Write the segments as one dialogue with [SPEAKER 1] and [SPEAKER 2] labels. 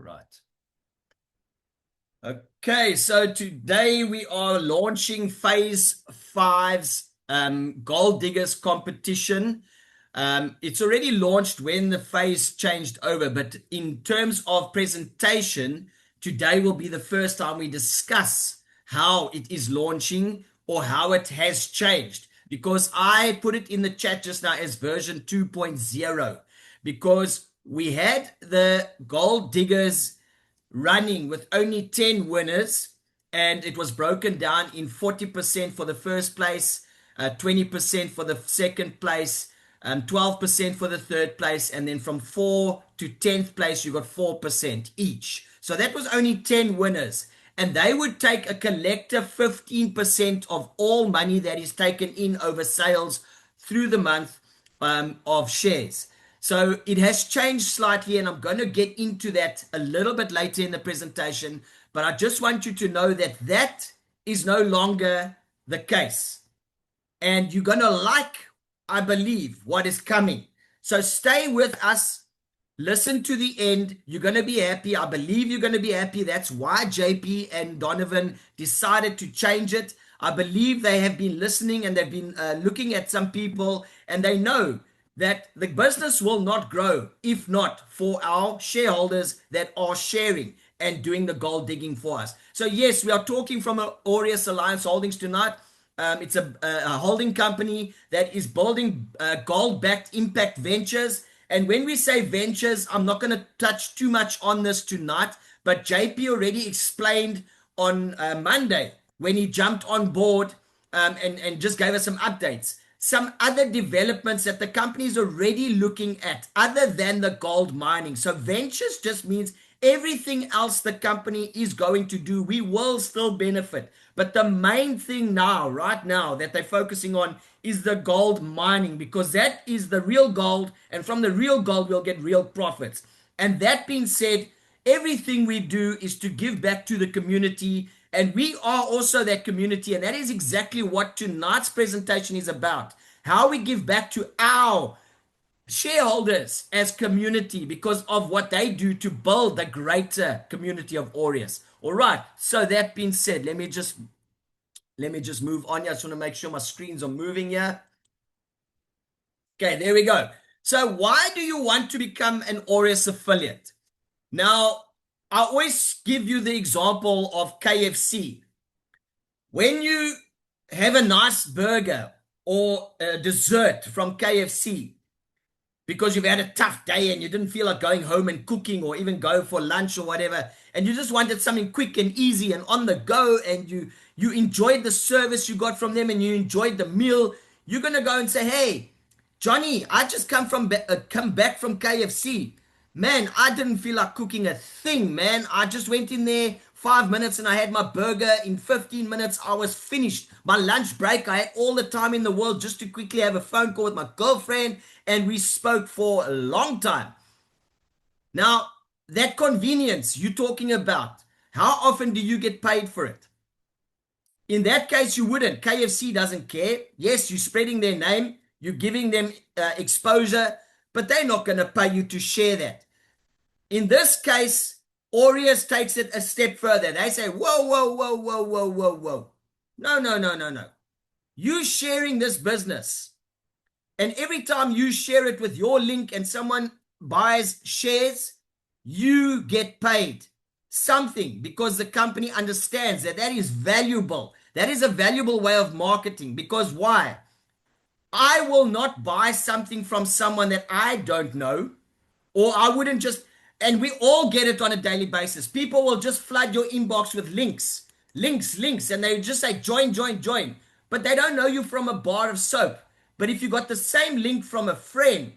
[SPEAKER 1] right. Okay, so today we are launching phase five's Gold Diggers competition. It's already launched when the phase changed over, but in terms of presentation, today will be the first time we discuss how it is launching or how it has changed. Because I put it in the chat just now as version 2.0, because we had the Gold Diggers running with only 10 winners, and it was broken down in 40% for the first place, 20% for the second place, 12% for the third place, and then from 4 to 10th place you got 4% each. So that was only 10 winners, and they would take a collective 15% of all money that is taken in over sales through the month of shares. So it has changed slightly, and I'm going to get into that a little bit later in the presentation. But I just want you to know that that is no longer the case. And you're going to like, I believe, what is coming. So stay with us. Listen to the end. You're going to be happy. I believe you're going to be happy. That's why JP and Donovan decided to change it. I believe they have been listening, and they've been looking at some people, and they know that the business will not grow if not for our shareholders that are sharing and doing the gold digging for us. So yes, we are talking from Aureus Alliance Holdings tonight. It's a holding company that is building gold-backed impact ventures. And when we say ventures, I'm not going to touch too much on this tonight, but JP already explained on Monday when he jumped on board and just gave us some updates. Some other developments that the company is already looking at other than the gold mining. So ventures just means everything else the company is going to do, we will still benefit. But the main thing now, right now, that they're focusing on is the gold mining, because that is the real gold, and from the real gold, we'll get real profits. And that being said, everything we do is to give back to the community, and we are also that community, and that is exactly what tonight's presentation is about. How we give back to our shareholders as community because of what they do to build the greater community of Aureus. All right, so that being said, let me just move on here. I just want to make sure my screens are moving here. Okay, there we go. So why do you want to become an Aureus affiliate? Now, I always give you the example of KFC. When you have a nice burger or a dessert from KFC because you've had a tough day and you didn't feel like going home and cooking or even go for lunch or whatever, and you just wanted something quick and easy and on the go, and you enjoyed the service you got from them and you enjoyed the meal, you're going to go and say, hey, Johnny, I just come back from KFC. Man, I didn't feel like cooking a thing, man. I just went in there 5 minutes and I had my burger. In 15 minutes, I was finished. My lunch break, I had all the time in the world just to quickly have a phone call with my girlfriend, and we spoke for a long time. Now, that convenience you're talking about, how often do you get paid for it? In that case, you wouldn't. KFC doesn't care. Yes, you're spreading their name. You're giving them exposure, but they're not going to pay you to share that. In this case, Aureus takes it a step further. They say, whoa, whoa, whoa, whoa, whoa, whoa, whoa. No, no, no, no, no. You sharing this business, and every time you share it with your link and someone buys shares, you get paid something, because the company understands that that is valuable. That is a valuable way of marketing. Because why? I will not buy something from someone that I don't know, or I wouldn't just, and we all get it on a daily basis. People will just flood your inbox with links, and they just say, join, join, join. But they don't know you from a bar of soap. But if you got the same link from a friend,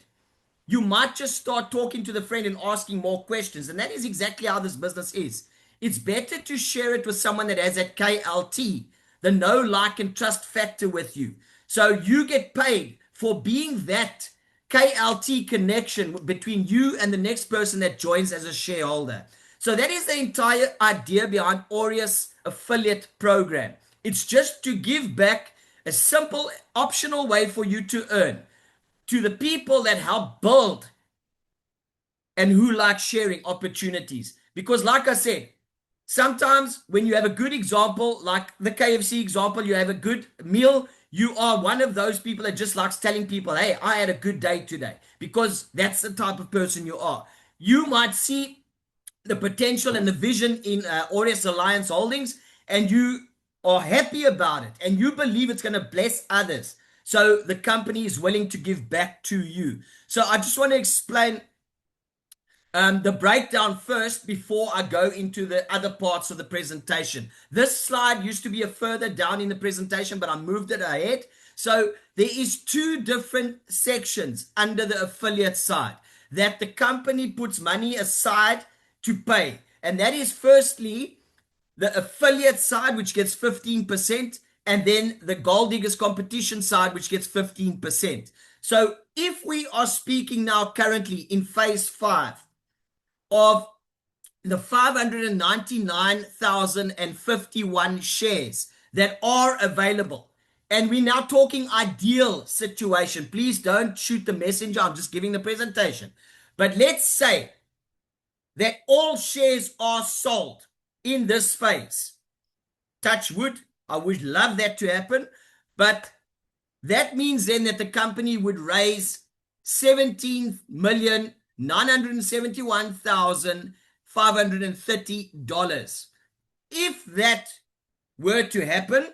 [SPEAKER 1] you might just start talking to the friend and asking more questions. And that is exactly how this business is. It's better to share it with someone that has that KLT, the know, like, and trust factor with you. So you get paid for being that KLT connection between you and the next person that joins as a shareholder. So that is the entire idea behind Aureus affiliate program. It's just to give back a simple optional way for you to earn to the people that help build and who like sharing opportunities. Because like I said, sometimes when you have a good example, like the KFC example, you have a good meal, you are one of those people that just likes telling people, hey, I had a good day today, because that's the type of person you are. You might see the potential and the vision in Aureus Alliance Holdings, and you are happy about it, and you believe it's going to bless others. So the company is willing to give back to you. So I just want to explain the breakdown first before I go into the other parts of the presentation. This slide used to be a further down in the presentation, but I moved it ahead. So there is two different sections under the affiliate side that the company puts money aside to pay. And that is firstly the affiliate side, which gets 15%, and then the Gold Diggers competition side, which gets 15%. So if we are speaking now currently in phase 5 of the 599,051 shares that are available, and we're now talking ideal situation. Please don't shoot the messenger. I'm just giving the presentation. But let's say that all shares are sold in this phase. Touch wood. I would love that to happen. But that means then that the company would raise $17,971,530. If that were to happen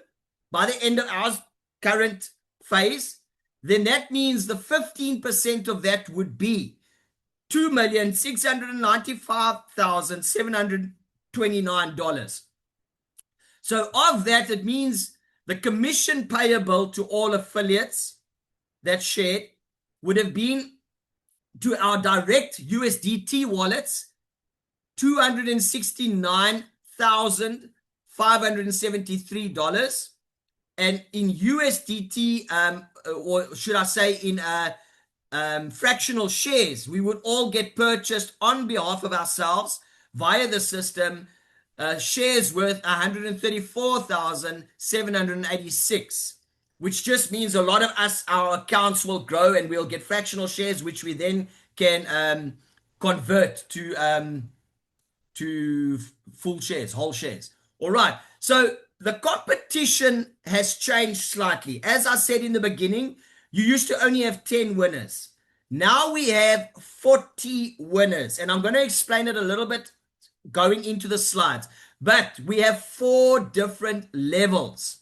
[SPEAKER 1] by the end of our current phase, then that means the 15% of that would be $2,695,729. So of that, it means the commission payable to all affiliates that shared would have been to our direct USDT wallets $269,573, and in USDT, or should I say in fractional shares, we would all get purchased on behalf of ourselves via the system, shares worth 134,786, which just means a lot of us, our accounts will grow and we'll get fractional shares, which we then can convert to full shares, whole shares. All right. So the competition has changed slightly. As I said in the beginning, you used to only have 10 winners. Now we have 40 winners, and I'm going to explain it a little bit going into the slides. But we have 4 different levels.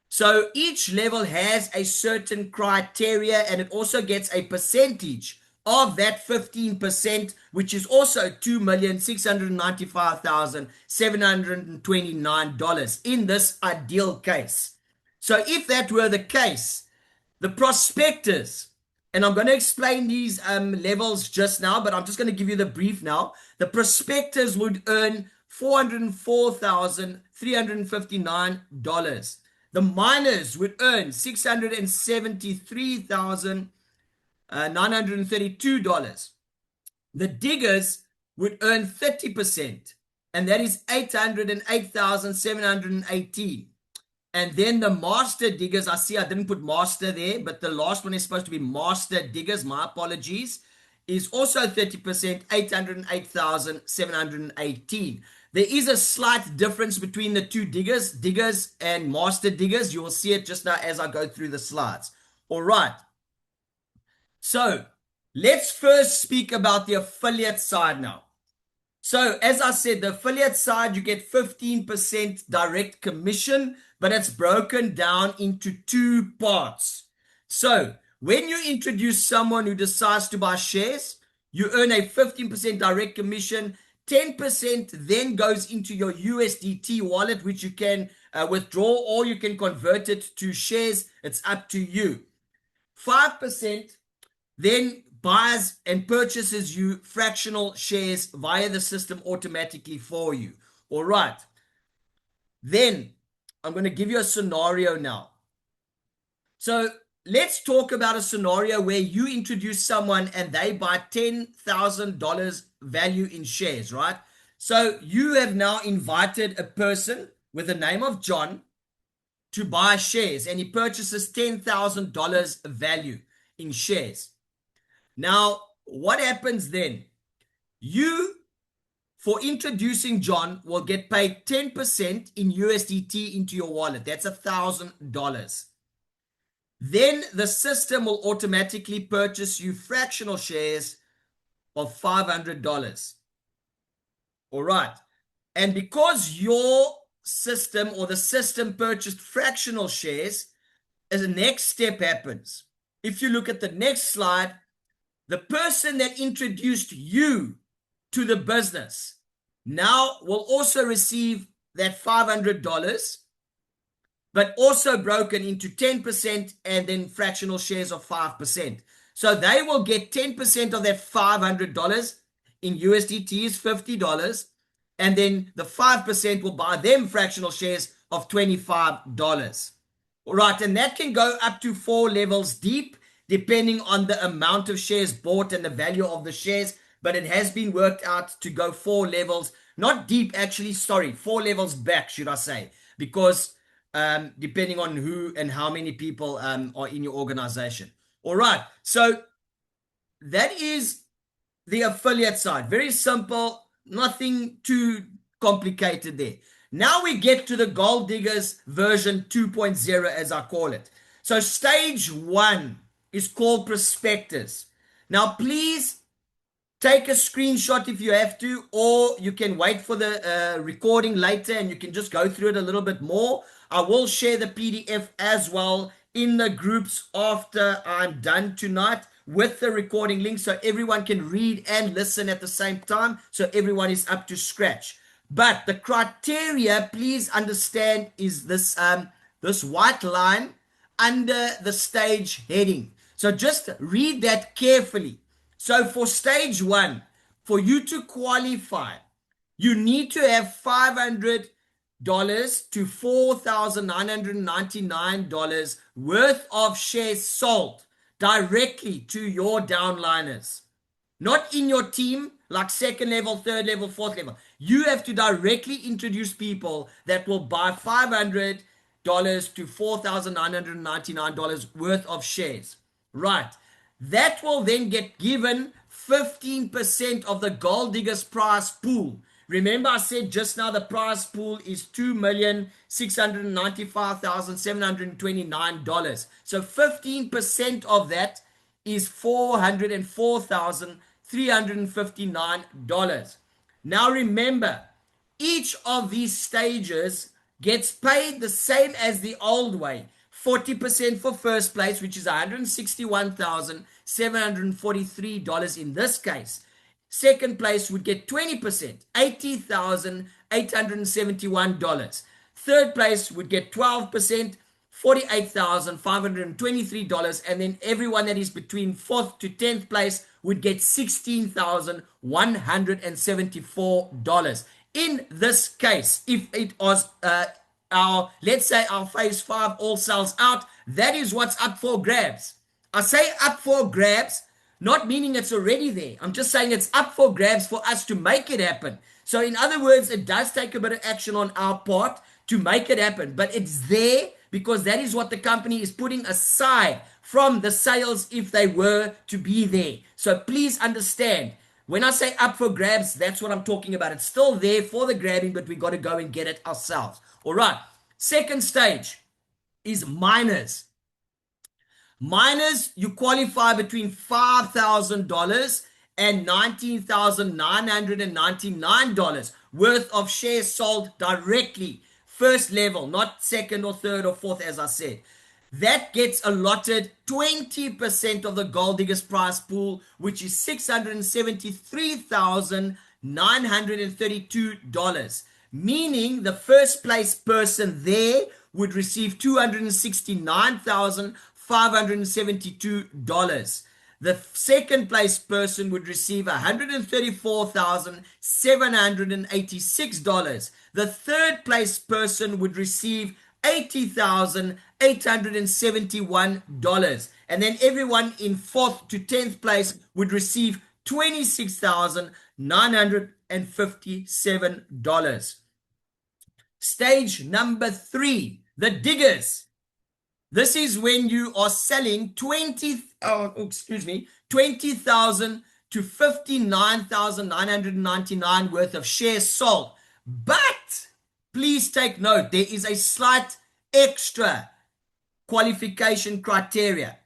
[SPEAKER 1] So each level has a certain criteria, and it also gets a percentage of that 15%, which is also $2,695,729 in this ideal case. So if that were the case, the prospectors, and I'm going to explain these levels just now, but I'm just going to give you the brief now. The prospectors would earn $404,359. The miners would earn $673,932. The diggers would earn 30%, and that is $808,718. And then the master diggers, I see I didn't put master there, but the last one is supposed to be master diggers, my apologies, is also 30%, $808,718. There is a slight difference between the two diggers and master diggers. You will see it just now as I go through the slides. All right. So let's first speak about the affiliate side now. So as I said, the affiliate side, you get 15% direct commission, but it's broken down into 2 parts. So when you introduce someone who decides to buy shares, you earn a 15% direct commission. 10% then goes into your USDT wallet, which you can withdraw, or you can convert it to shares. It's up to you. 5% then buys and purchases you fractional shares via the system automatically for you. All right. Then I'm going to give you a scenario now. So let's talk about a scenario where you introduce someone and they buy $10,000 value in shares, right? So you have now invited a person with the name of John to buy shares, and he purchases $10,000 value in shares. Now, what happens then? You for introducing John will get paid 10% in USDT into your wallet. That's $1,000. Then the system will automatically purchase you fractional shares of $500. All right. And because your system or the system purchased fractional shares, as the next step happens. If you look at the next slide, the person that introduced you to the business now will also receive that $500, but also broken into 10% and then fractional shares of 5%. So they will get 10% of that $500 in USDT is $50, and then the 5% will buy them fractional shares of $25. All right, and that can go up to 4 levels deep, depending on the amount of shares bought and the value of the shares, but it has been worked out to go 4 levels, not deep actually, sorry, 4 levels back, should I say, because depending on who and how many people are in your organization. All right, so that is the affiliate side. Very simple, nothing too complicated there. Now we get to the Gold Diggers version 2.0, as I call it. So stage 1 is called prospectus. Now please take a screenshot if you have to, or you can wait for the recording later and you can just go through it a little bit more. I will share the PDF as well in the groups after I'm done tonight with the recording link, so everyone can read and listen at the same time, so everyone is up to scratch. But the criteria, please understand, is this this white line under the stage heading. So just read that carefully. So for stage 1, for you to qualify, you need to have $500 to $4,999 worth of shares sold directly to your downliners. Not in your team, like second level, third level, fourth level. You have to directly introduce people that will buy $500 to $4,999 worth of shares. Right. That will then get given 15% of the Gold Diggers prize pool. Remember I said just now the prize pool is $2,695,729. So 15% of that is $404,359. Now remember, each of these stages gets paid the same as the old way. 40% for first place, which is $161,743 in this case. Second place would get 20%, $80,871. Third place would get 12%, $48,523. And then everyone that is between 4th to 10th place would get $16,174. In this case, if it was let's say our phase 5 all sells out, that is what's up for grabs. I say up for grabs, not meaning it's already there. I'm just saying it's up for grabs for us to make it happen. So in other words, it does take a bit of action on our part to make it happen, but it's there because that is what the company is putting aside from the sales if they were to be there. So please understand, when I say up for grabs, that's what I'm talking about. It's still there for the grabbing, but we got to go and get it ourselves. All right. Second stage is miners. Miners, you qualify between $5,000 and $19,999 worth of shares sold directly. First level, not second or third or fourth, as I said. That gets allotted 20% of the Gold Diggers prize pool, which is $673,932. Meaning the first place person there would receive $269,572. The second place person would receive $134,786. The third place person would receive $80,871. And then everyone in 4th to 10th place would receive $26,957. Stage number 3, the diggers. This is when you are selling $20,000 to 59,999 worth of shares sold. But please take note, there is a slight extra qualification criteria.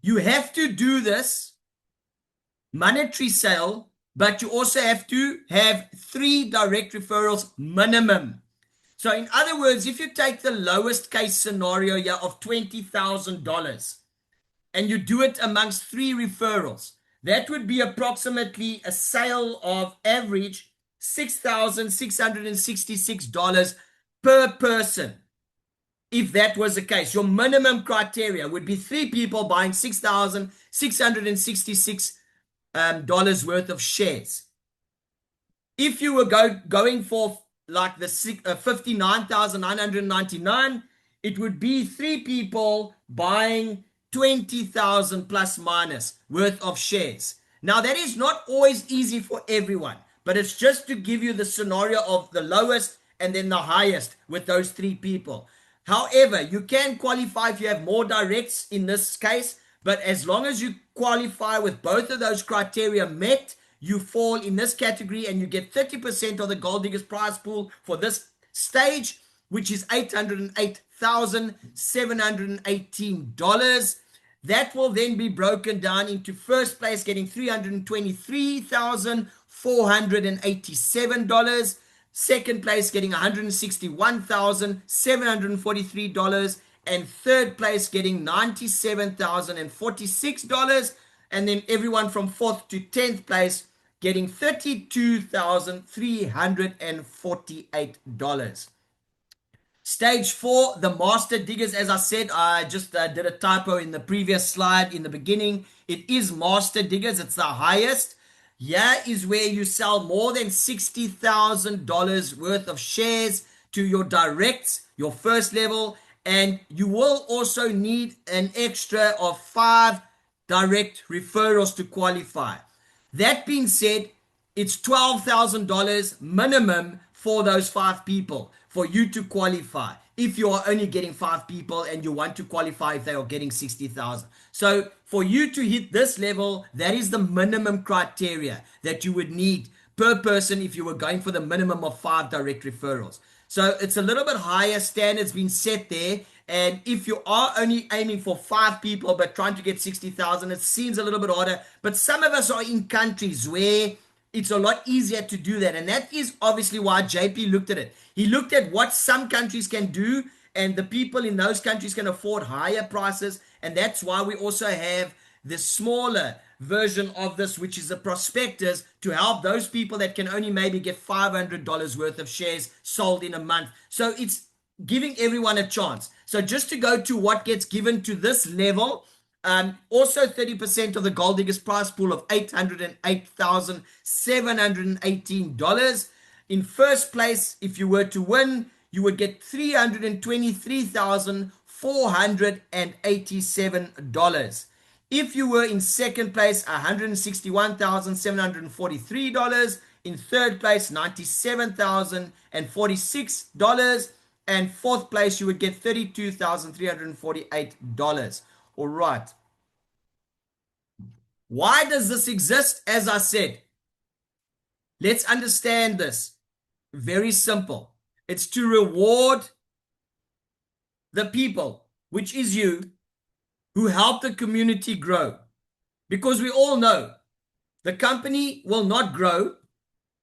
[SPEAKER 1] You have to do this monetary sale, but you also have to have 3 direct referrals minimum. So in other words, if you take the lowest case scenario here of $20,000 and you do it amongst 3 referrals, that would be approximately a sale of average $6,666 per person. If that was the case, your minimum criteria would be 3 people buying $6,666 worth of shares. If you were going for like the 59,999, it would be 3 people buying 20,000 plus minus worth of shares. Now that is not always easy for everyone, but it's just to give you the scenario of the lowest and then the highest with those 3 people. However, you can qualify if you have more directs in this case, but as long as you qualify with both of those criteria met, you fall in this category and you get 30% of the Gold Diggers prize pool for this stage, which is $808,718. That will then be broken down into first place getting $323,487, second place getting $161,743, and third place getting $97,046, and then everyone from 4th to 10th place getting $32,348. Stage 4, the Master Diggers. As I said, I just did a typo in the previous slide in the beginning. It is Master Diggers. It's the highest. Here is where you sell more than $60,000 worth of shares to your directs, your first level, and you will also need an extra of 5 direct referrals to qualify. That being said, it's $12,000 minimum for those 5 people for you to qualify. If you are only getting 5 people and you want to qualify if they are getting 60,000. So for you to hit this level, that is the minimum criteria that you would need per person if you were going for the minimum of 5 direct referrals. So it's a little bit higher standards being set there. And if you are only aiming for 5 people but trying to get 60,000, it seems a little bit harder. But some of us are in countries where it's a lot easier to do that. And that is obviously why JP looked at it. He looked at what some countries can do, and the people in those countries can afford higher prices. And that's why we also have the smaller version of this, which is a prospectus, to help those people that can only maybe get $500 worth of shares sold in a month. So it's giving everyone a chance. So just to go to what gets given to this level, also 30% of the Gold Diggers prize pool of $808,718. In first place, if you were to win, you would get $323,487. If you were in second place, $161,743. In third place, $97,046. And fourth place, you would get $32,348. All right. Why does this exist? As I said, let's understand this. Very simple. It's to reward the people, which is you, who help the community grow. Because we all know the company will not grow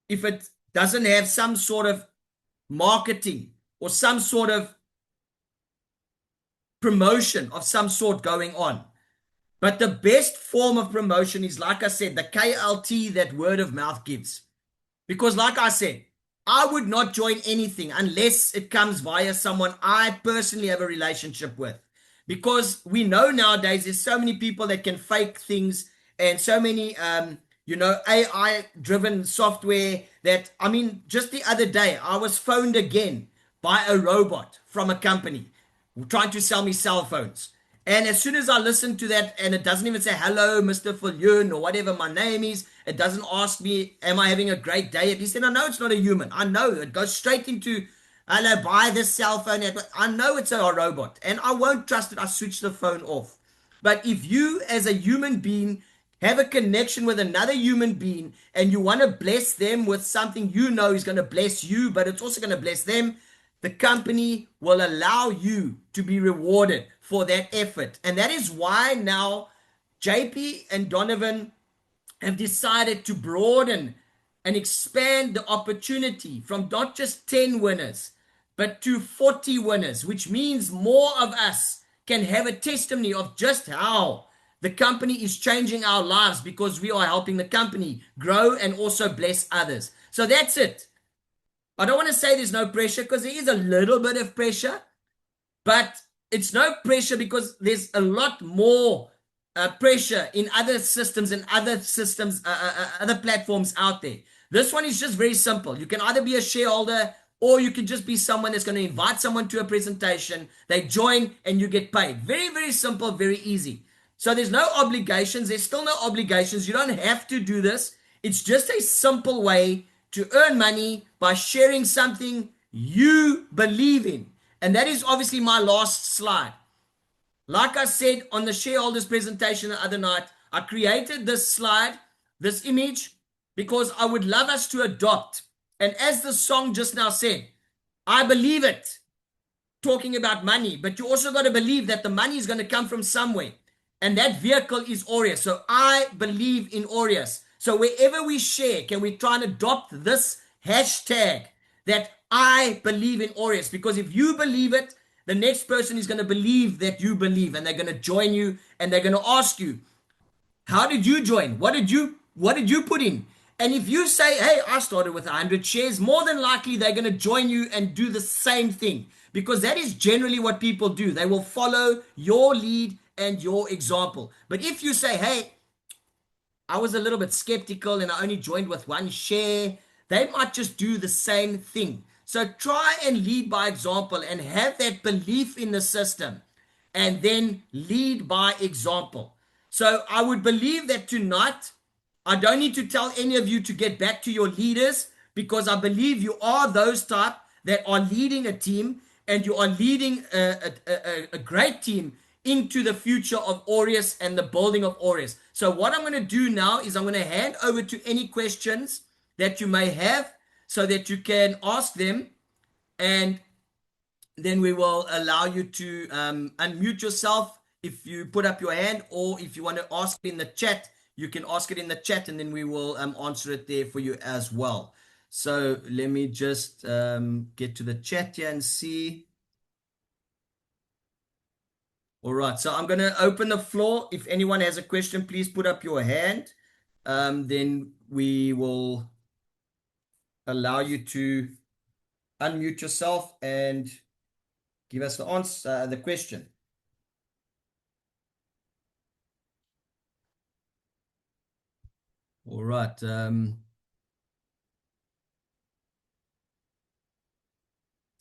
[SPEAKER 1] if it doesn't have some sort of marketing or some sort of promotion of some sort going on. But the best form of promotion is, like I said, the KLT that word of mouth gives. Because like I said, I would not join anything unless it comes via someone I personally have a relationship with. Because we know nowadays there's so many people that can fake things, and so many AI driven software that, I mean, just the other day I was phoned again by a robot from a company trying to sell me cell phones. And as soon as I listen to that, and it doesn't even say, hello, Mr. Viljoen, or whatever my name is, it doesn't ask me, am I having a great day? At least then I know it's not a human. I know it goes straight into, hello, buy this cell phone. I know it's a robot, and I won't trust it. I switch the phone off. But if you as a human being have a connection with another human being, and you want to bless them with something you know is going to bless you, but it's also going to bless them, the company will allow you to be rewarded for that effort. And that is why now JP and Donovan have decided to broaden and expand the opportunity from not just 10 winners, but to 40 winners, which means more of us can have a testimony of just how the company is changing our lives because we are helping the company grow and also bless others. So that's it. I don't want to say there's no pressure, because there is a little bit of pressure, but it's no pressure because there's a lot more pressure in other systems and other platforms out there. This one is just very simple. You can either be a shareholder, or you can just be someone that's going to invite someone to a presentation. They join and you get paid. Very, very simple, very easy. So there's no obligations. There's still no obligations. You don't have to do this. It's just a simple way to earn money by sharing something you believe in. And that is obviously my last slide. Like I said on the shareholders presentation the other night, I created this slide, this image, because I would love us to adopt. And as the song just now said, I believe it, talking about money, but you also got to believe that the money is going to come from somewhere. And that vehicle is Aureus. So I believe in Aureus. So wherever we share, can we try and adopt this hashtag that I believe in Aureus? Because if you believe it, the next person is going to believe that you believe, and they're going to join you, and they're going to ask you, how did you join? What did you put in? And if you say, hey, I started with 100 shares, more than likely they're going to join you and do the same thing, because that is generally what people do. They will follow your lead and your example. But if you say, hey, I was a little bit skeptical and I only joined with 1 share, they might just do the same thing. So try and lead by example and have that belief in the system, and then lead by example. So I would believe that tonight, I don't need to tell any of you to get back to your leaders, because I believe you are those type that are leading a team, and you are leading a great team into the future of Aureus and the building of Aureus. So what I'm going to do now is I'm going to hand over to any questions that you may have, so that you can ask them, and then we will allow you to unmute yourself if you put up your hand, or if you want to ask in the chat, you can ask it in the chat, and then we will answer it there for you as well. So let me just get to the chat here and see. All right, so I'm going to open the floor. If anyone has a question, please put up your hand. Then we will allow you to unmute yourself and give us the answer, the question. All right.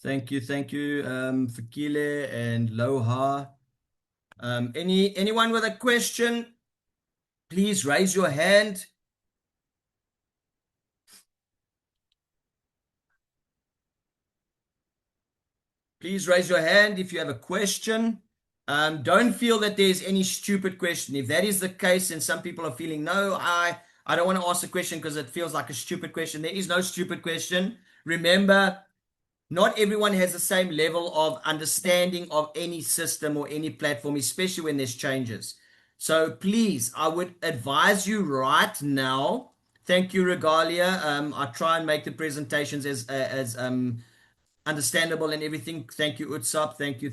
[SPEAKER 1] Thank you, Fikile and Loha. Anyone with a question, please raise your hand. Please raise your hand if you have a question. Don't feel that there's any stupid question. If that is the case, and some people are feeling, no, I don't want to ask a question because it feels like a stupid question. There is no stupid question. Remember, not everyone has the same level of understanding of any system or any platform, especially when there's changes. So please, I would advise you right now. Thank you, Regalia. I try and make the presentations as understandable and everything. Thank you, Utsap. Thank you.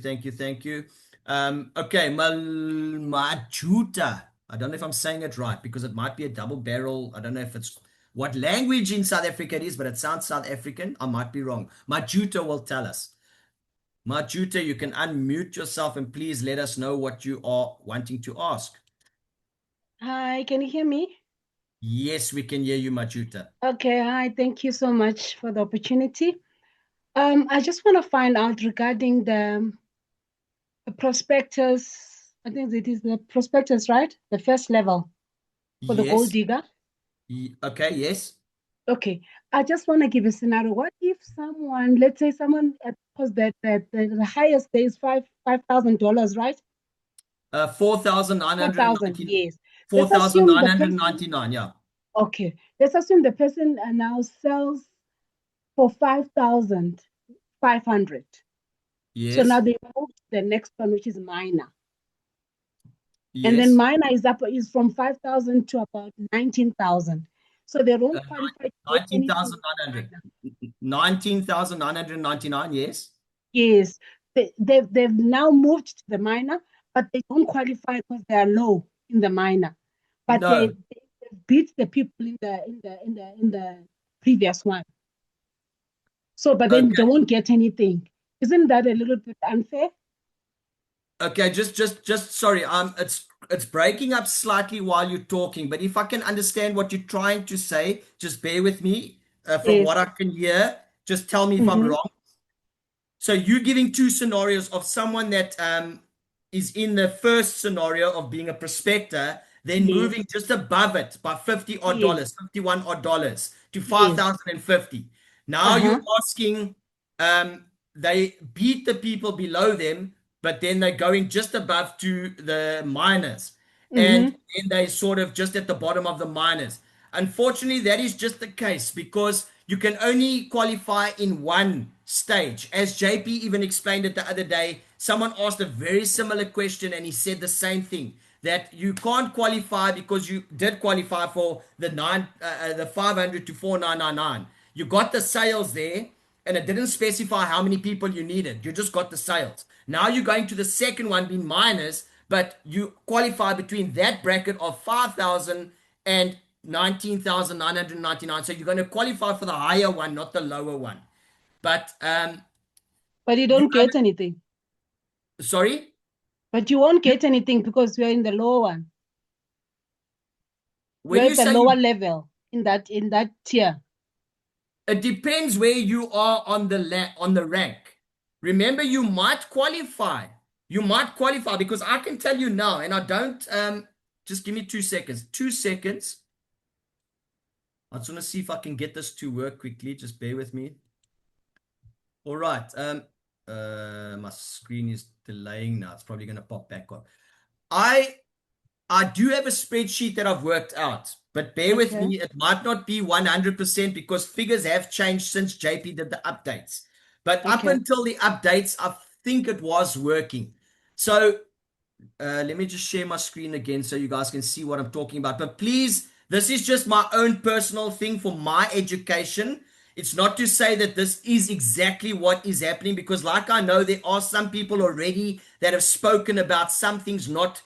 [SPEAKER 1] Okay, Majuta. I don't know if I'm saying it right, because it might be a double barrel. I don't know if it's what language in South Africa it is, but it sounds South African. I might be wrong. Majuta will tell us. Majuta, you can unmute yourself and please let us know what you are wanting to ask.
[SPEAKER 2] Hi, can you hear me?
[SPEAKER 1] Yes, we can hear you, Majuta.
[SPEAKER 2] Okay, hi, thank you so much for the opportunity. I just want to find out regarding the prospectus. I think it is the prospectus, right? The first level for the gold
[SPEAKER 1] Yes.
[SPEAKER 2] digger.
[SPEAKER 1] Okay, yes.
[SPEAKER 2] Okay, I just want to give a scenario. What if someone, let's say someone posts that the highest day is $5,000, right?
[SPEAKER 1] 4,990.
[SPEAKER 2] 4,000, yes. let's assume the
[SPEAKER 1] 4,999, yeah.
[SPEAKER 2] okay, let's assume the person now sells for 5,500. So now
[SPEAKER 1] Yes,
[SPEAKER 2] they move to the next one, which is minor. And then
[SPEAKER 1] yes.
[SPEAKER 2] minor is from 5,000 to about 19,000. So they
[SPEAKER 1] Uh,
[SPEAKER 2] don't qualify to get anything from
[SPEAKER 1] 19,900.
[SPEAKER 2] minor.
[SPEAKER 1] 19,999, yes.
[SPEAKER 2] Yes, they've now moved to the minor, but they don't qualify because they are low in the minor. But
[SPEAKER 1] No.
[SPEAKER 2] they beat the people in the previous one. So, but then they
[SPEAKER 1] Okay.
[SPEAKER 2] won't get anything. Isn't that a little bit unfair?
[SPEAKER 1] Okay, just sorry. It's breaking up slightly while you're talking, but if I can understand what you're trying to say, just bear with me. From
[SPEAKER 2] Yes.
[SPEAKER 1] what I can hear, just tell me if I'm
[SPEAKER 2] Mm-hmm.
[SPEAKER 1] wrong. So you're giving two scenarios of someone that is in the first scenario of being a prospector, then
[SPEAKER 2] Yes.
[SPEAKER 1] moving just above it by 50 odd
[SPEAKER 2] Yes.
[SPEAKER 1] dollars, 51 odd dollars to
[SPEAKER 2] Yes.
[SPEAKER 1] 5,050. Now you're
[SPEAKER 2] Uh-huh.
[SPEAKER 1] asking, they beat the people below them, but then they're going just above to the minors. And
[SPEAKER 2] Mm-hmm.
[SPEAKER 1] then they sort of just at the bottom of the minors. Unfortunately, that is just the case because you can only qualify in one stage. As JP even explained it the other day, someone asked a very similar question and he said the same thing that you can't qualify because you did qualify for the 500 to 4,999. You got the sales there and it didn't specify how many people you needed. You just got the sales. Now you're going to the second one being minors, but you qualify between that bracket of 5,000 and 19,999. So you're going to qualify for the higher one, not the lower one. But
[SPEAKER 2] But you
[SPEAKER 1] you
[SPEAKER 2] don't get anything.
[SPEAKER 1] sorry,
[SPEAKER 2] But you won't get anything because you're in the lower one. You're
[SPEAKER 1] when you
[SPEAKER 2] at the
[SPEAKER 1] say
[SPEAKER 2] lower
[SPEAKER 1] you,
[SPEAKER 2] level in that tier.
[SPEAKER 1] it depends where you are on the rank. Remember, you might qualify. You might qualify because I can tell you now, and I don't. Just give me 2 seconds. 2 seconds. I just want to see if I can get this to work quickly. Just bear with me. All right. My screen is delaying now. It's probably going to pop back on. I I do have a spreadsheet that I've worked out, but bear with
[SPEAKER 2] Okay.
[SPEAKER 1] me. It might not be 100% because figures have changed since JP did the updates. But up
[SPEAKER 2] Okay.
[SPEAKER 1] until the updates, I think it was working. So let me just share my screen again so you guys can see what I'm talking about. But please, this is just my own personal thing for my education. It's not to say that this is exactly what is happening because, like I know, there are some people already that have spoken about some things not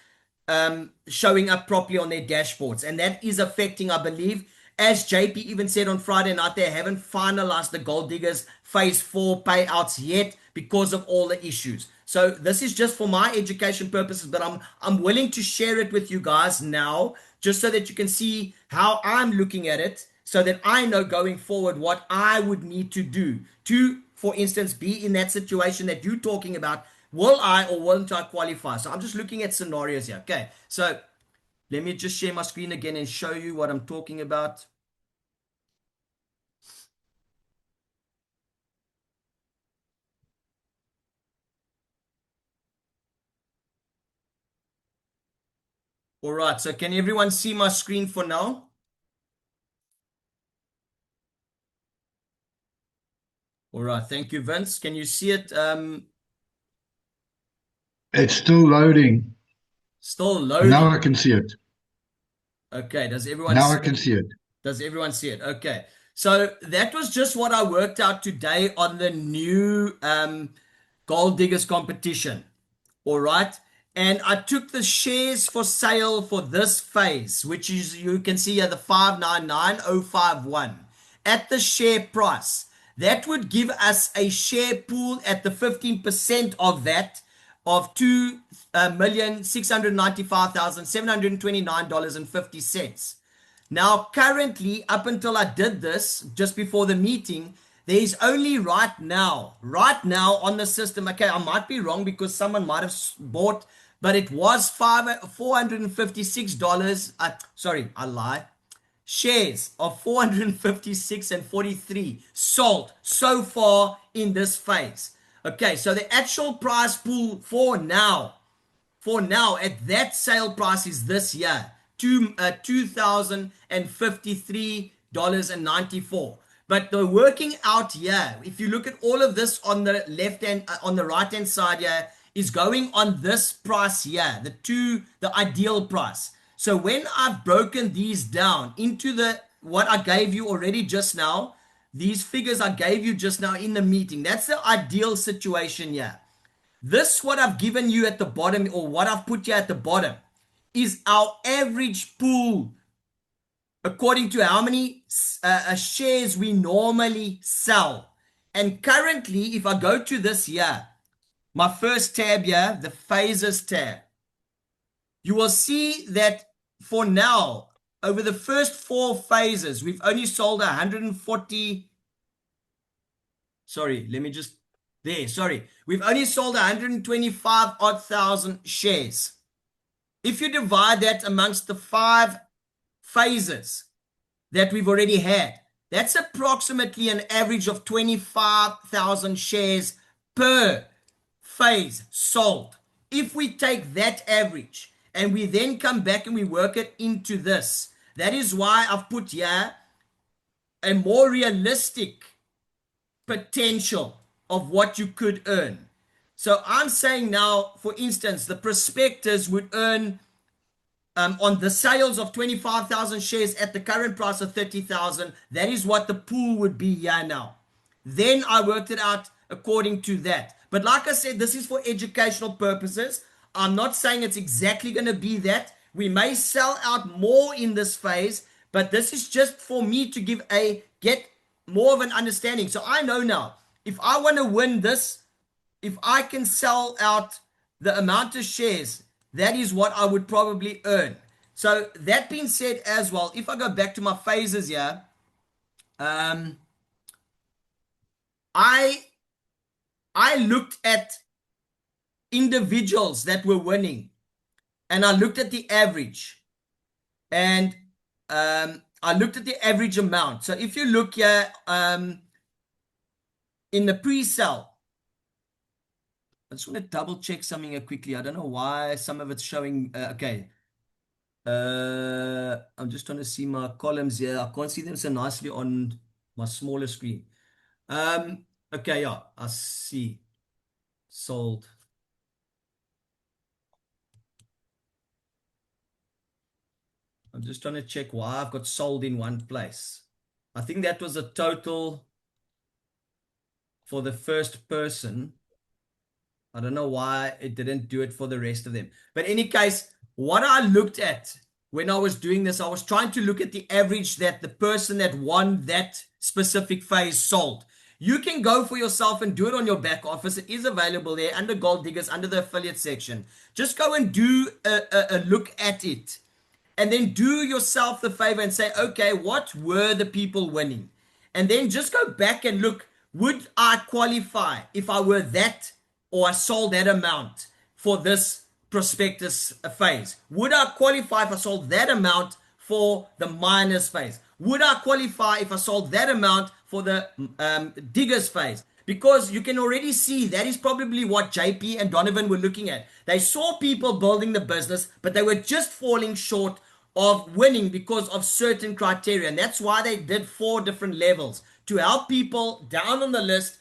[SPEAKER 1] showing up properly on their dashboards, and that is affecting, I believe. As JP even said on Friday night, they haven't finalized the Gold Diggers Phase 4 payouts yet because of all the issues. So this is just for my education purposes, but I'm willing to share it with you guys now, just so that you can see how I'm looking at it, so that I know going forward what I would need to do to, for instance, be in that situation that you're talking about. Will I or won't I qualify? So I'm just looking at scenarios here. Okay, so let me just share my screen again and show you what I'm talking about. All right, so can everyone see my screen for now? All right, thank you, Vince. Can you see it?
[SPEAKER 3] It's still loading.
[SPEAKER 1] Still
[SPEAKER 3] Now
[SPEAKER 1] loading.
[SPEAKER 3] I can see it.
[SPEAKER 1] Okay, does everyone
[SPEAKER 3] Now I
[SPEAKER 1] see
[SPEAKER 3] can
[SPEAKER 1] it?
[SPEAKER 3] see it.
[SPEAKER 1] Does everyone see it? Okay. So that was just what I worked out today on the new Gold Diggers competition. All right. And I took the shares for sale for this phase, which is, you can see here, the 599051 at the share price. That would give us a share pool at the 15% of that of $2,695,729.50. Now, currently, up until I did this, just before the meeting, there is only right now on the system. Okay, I might be wrong because someone might have bought, but it was $456. Sorry, I lie. Shares of 456 and 43 sold so far in this phase. Okay, so the actual price pool for now at that sale price is this year, $2,053.94. But the working out here, if you look at all of this on the left hand, on the right hand side here, is going on this price here, the ideal price. So when I've broken these down into what I gave you already just now, these figures I gave you just now in the meeting, that's the ideal situation here. This, what I've given you at the bottom, or what I've put here at the bottom, is our average pool according to how many shares we normally sell. And currently, if I go to this here, my first tab here, the phases tab, you will see that for now, over the first 4 phases, we've only sold 140. Sorry, let me just, sorry. We've only sold 125 odd thousand shares. If you divide that amongst the 5 phases that we've already had, that's approximately an average of 25,000 shares per phase sold. If we take that average and we then come back and we work it into this, that is why I've put here a more realistic potential of what you could earn. So I'm saying now, for instance, the prospectors would earn on the sales of 25,000 shares at the current price of 30,000. That is what the pool would be here now. Then I worked it out according to that. But like I said, this is for educational purposes. I'm not saying it's exactly going to be that. We may sell out more in this phase, but this is just for me to get more of an understanding. So I know now, if I want to win this, if I can sell out the amount of shares, that is what I would probably earn. So that being said as well, if I go back to my phases here, I looked at individuals that were winning, and I looked at the average, and I looked at the average amount. So if you look here in the pre-sale, I just want to double check something here quickly. I don't know why some of it's showing. Okay. I'm just trying to see my columns here. I can't see them so nicely on my smaller screen. Okay, yeah, I see. Sold. I'm just trying to check why I've got sold in one place. I think that was a total for the first person. I don't know why it didn't do it for the rest of them. But in any case, what I looked at when I was doing this, I was trying to look at the average that the person that won that specific phase sold. You can go for yourself and do it on your back office. It is available there under Gold Diggers, under the affiliate section. Just go and do a look at it. And then do yourself the favor and say, okay, what were the people winning? And then just go back and look, would I qualify if I were that, or I sold that amount for this prospectus phase? Would I qualify if I sold that amount for the miners phase? Would I qualify if I sold that amount for the diggers phase? Because you can already see that is probably what JP and Donovan were looking at. They saw people building the business, but they were just falling short of winning because of certain criteria. And that's why they did 4 different levels to help people down on the list,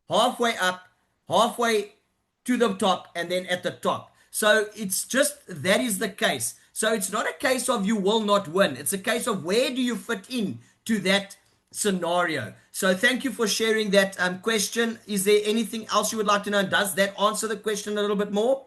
[SPEAKER 1] halfway up, halfway to the top, and then at the top. So it's just, that is the case. So it's not a case of you will not win. It's a case of where do you fit in to that scenario. So thank you for sharing that question. Is there anything else you would like to know? Does that answer the question a little bit more?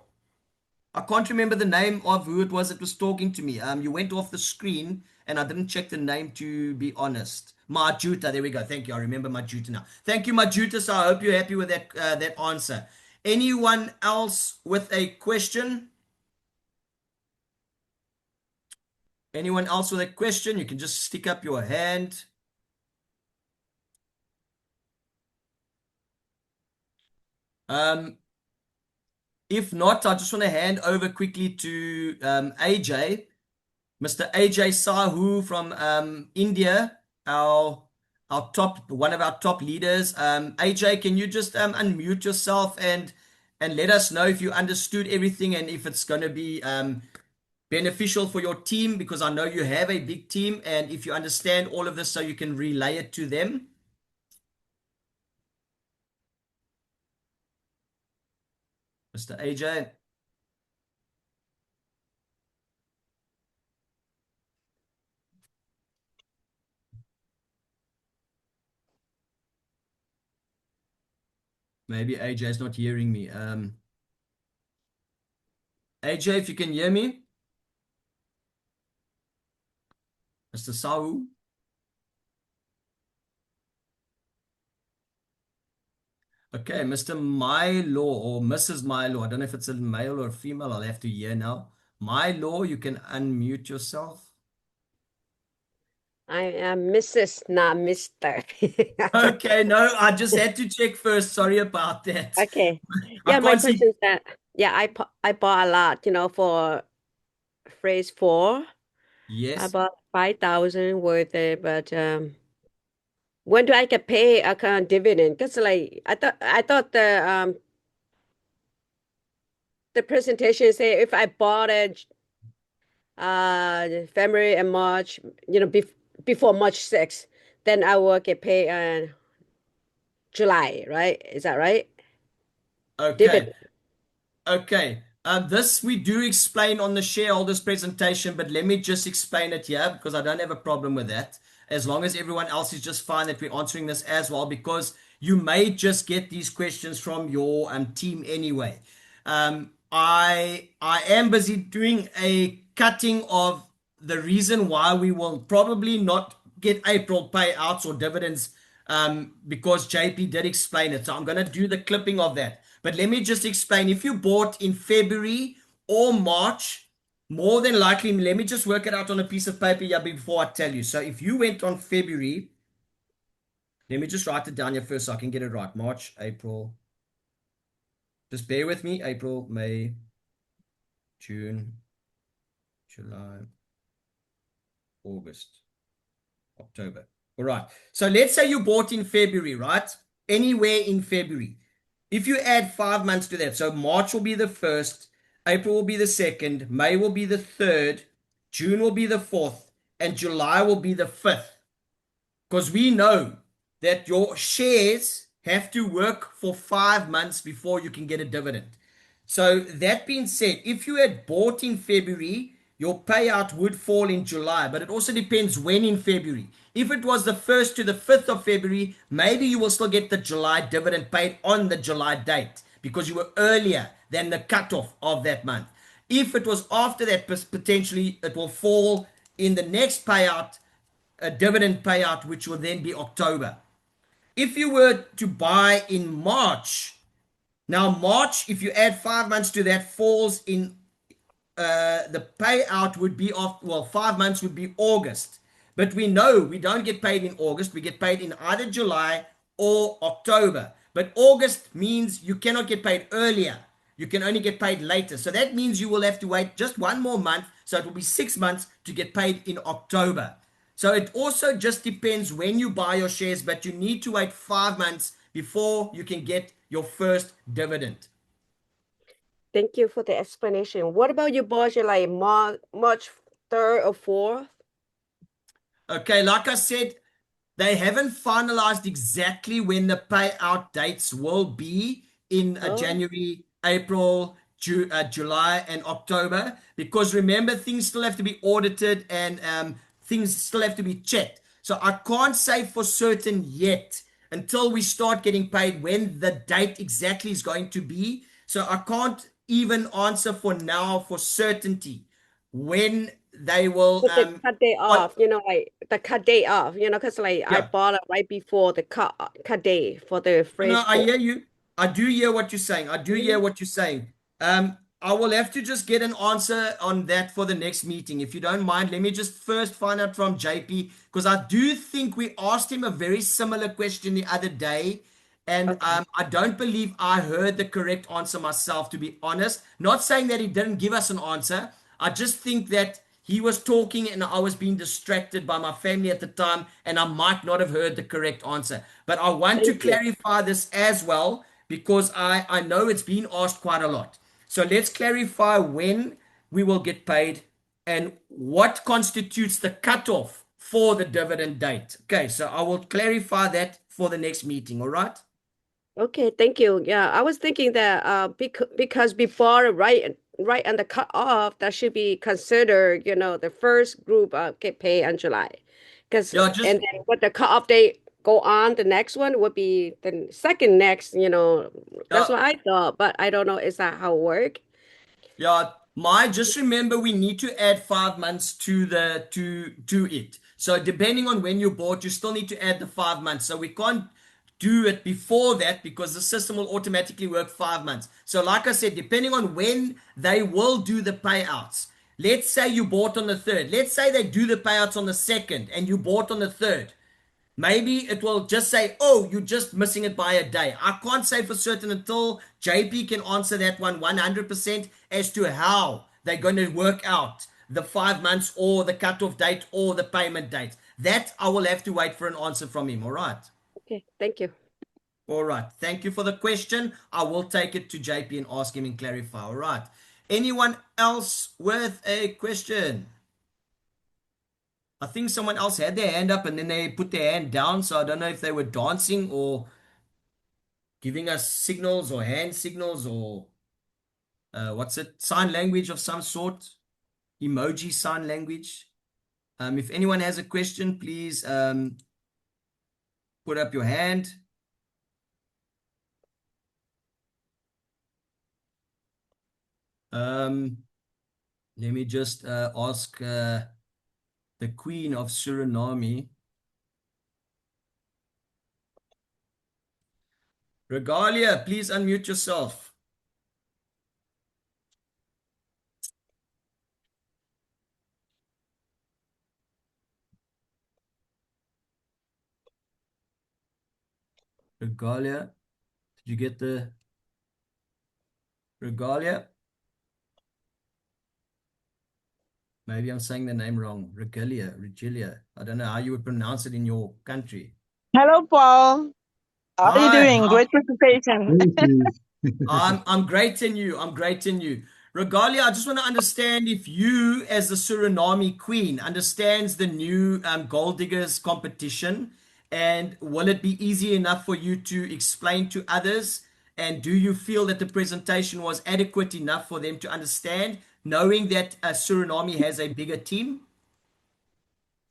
[SPEAKER 1] I can't remember the name of who it was that was talking to me. You went off the screen and I didn't check the name, to be honest. Majuta, there we go. Thank you. I remember Majuta now. Thank you, Majuta. So I hope you're happy with that answer. Anyone else with a question? Anyone else with a question? You can just stick up your hand. If not, I just want to hand over quickly to AJ, Mr. AJ Sahu from India, one of our top leaders. AJ, can you just unmute yourself and let us know if you understood everything and if it's going to be beneficial for your team because I know you have a big team, and if you understand all of this so you can relay it to them. Mr. AJ. Maybe AJ is not hearing me. AJ, if you can hear me. Mr. Sahu. Okay, Mr. Milo or Mrs. Milo. I don't know if it's a male or a female. I'll have to hear now. Milo, you can unmute yourself.
[SPEAKER 4] I am Mrs., not Mr.
[SPEAKER 1] Okay, no, I just had to check first. Sorry about that.
[SPEAKER 4] Okay.
[SPEAKER 1] I
[SPEAKER 4] Yeah, my
[SPEAKER 1] can't see.
[SPEAKER 4] question is that, yeah, I bought a lot, for phase 4. I
[SPEAKER 1] Yes.
[SPEAKER 4] bought 5,000 worth of, but when do I get paid a kind of dividend? Because like I thought the presentation say if I bought it February and March, before March 6th, then I will get paid July, right? Is that right?
[SPEAKER 1] Okay.
[SPEAKER 4] Dividend.
[SPEAKER 1] Okay. This we do explain on the shareholders presentation, but let me just explain it here because I don't have a problem with that. As long as everyone else is just fine that we're answering this as well, because you may just get these questions from your team anyway. I am busy doing a cutting of the reason why we will probably not get April payouts or dividends, because JP did explain it. So I'm going to do the clipping of that. But let me just explain. If you bought in February or March, more than likely, let me just work it out on a piece of paper here before I tell you. So if you went on February, let me just write it down here first so I can get it right. March, April. Just bear with me. April, May, June, July, August, October. All right. So let's say you bought in February, right? Anywhere in February. If you add 5 months to that, so March will be the 1st, April will be the 2nd, May will be the 3rd, June will be the 4th, and July will be the 5th. Because we know that your shares have to work for 5 months before you can get a dividend. So that being said, if you had bought in February, your payout would fall in July, but it also depends when in February. If it was the 1st to the 5th of February, maybe you will still get the July dividend paid on the July date because you were earlier than the cutoff of that month. If it was after that, potentially it will fall in the next payout, a dividend payout, which will then be October. If you were to buy in March, now March, if you add 5 months to that, falls in the payout would be of, well, 5 months would be August. But we know we don't get paid in August. We get paid in either July or October. But August means you cannot get paid earlier. You can only get paid later. So that means you will have to wait just 1 more month. So it will be 6 months to get paid in October. So it also just depends when you buy your shares, but you need to wait 5 months before you can get your first dividend.
[SPEAKER 4] Thank you for the explanation. What about your budget, like March 3rd or 4th?
[SPEAKER 1] Okay, like I said, they haven't finalized exactly when the payout dates will be in January, April, July, and October. Because remember, things still have to be audited and things still have to be checked. So I can't say for certain yet until we start getting paid when the date exactly is going to be. So I can't even answer for now for certainty when they will
[SPEAKER 4] But the cut day off, like the cut day off, because like I
[SPEAKER 1] yeah.
[SPEAKER 4] bought it right before the cut day for the phrase
[SPEAKER 1] No, I
[SPEAKER 4] 4.
[SPEAKER 1] hear you. I do hear what you're saying. I do hear what you're saying. I will have to just get an answer on that for the next meeting. If you don't mind, let me just first find out from JP, because I do think we asked him a very similar question the other day. And
[SPEAKER 4] Okay.
[SPEAKER 1] I don't believe I heard the correct answer myself, to be honest. Not saying that he didn't give us an answer. I just think that he was talking and I was being distracted by my family at the time, and I might not have heard the correct answer. But I want to
[SPEAKER 4] Thank you.
[SPEAKER 1] clarify this as well because I know it's been asked quite a lot. So let's clarify when we will get paid and what constitutes the cutoff for the dividend date. Okay, so I will clarify that for the next meeting, all right?
[SPEAKER 4] Okay, thank you. Yeah, I was thinking that because before right on the cutoff, that should be considered, the first group get paid in July. Because
[SPEAKER 1] Yeah, just
[SPEAKER 4] and then what the cutoff date go on, the next one would be the second next, that's
[SPEAKER 1] yeah,
[SPEAKER 4] what I thought, but I don't know, is that how it work?
[SPEAKER 1] yeah. Just remember we need to add 5 months to the to it. So depending on when you bought, you still need to add the 5 months. So we can't do it before that because the system will automatically work 5 months. So like I said, depending on when they will do the payouts. Let's say you bought on the 3rd. Let's say they do the payouts on the 2nd and you bought on the 3rd. Maybe it will just say, oh, you're just missing it by a day. I can't say for certain until JP can answer that one 100% as to how they're going to work out the 5 months or the cutoff date or the payment date. That I will have to wait for an answer from him. All right.
[SPEAKER 4] Okay, thank you.
[SPEAKER 1] All right. Thank you for the question. I will take it to JP and ask him and clarify. All right. Anyone else with a question? I think someone else had their hand up and then they put their hand down. So I don't know if they were dancing or giving us signals or hand signals or what's it? Sign language of some sort. Emoji sign language. If anyone has a question, please put up your hand. Let me just ask the Queen of Suriname. Regalia, please unmute yourself. Regalia, did you get the Regalia? Maybe I'm saying the name wrong. Regalia. I don't know how you would pronounce it in your country.
[SPEAKER 5] Hello, Paul. How are you
[SPEAKER 1] Hi,
[SPEAKER 5] doing? Great presentation.
[SPEAKER 3] Thank you.
[SPEAKER 1] I'm great in you. I'm great in you. Regalia, I just want to understand if you, as the Suriname queen, understands the new Gold Diggers competition, and will it be easy enough for you to explain to others? And do you feel that the presentation was adequate enough for them to understand, knowing that Suriname has a bigger team?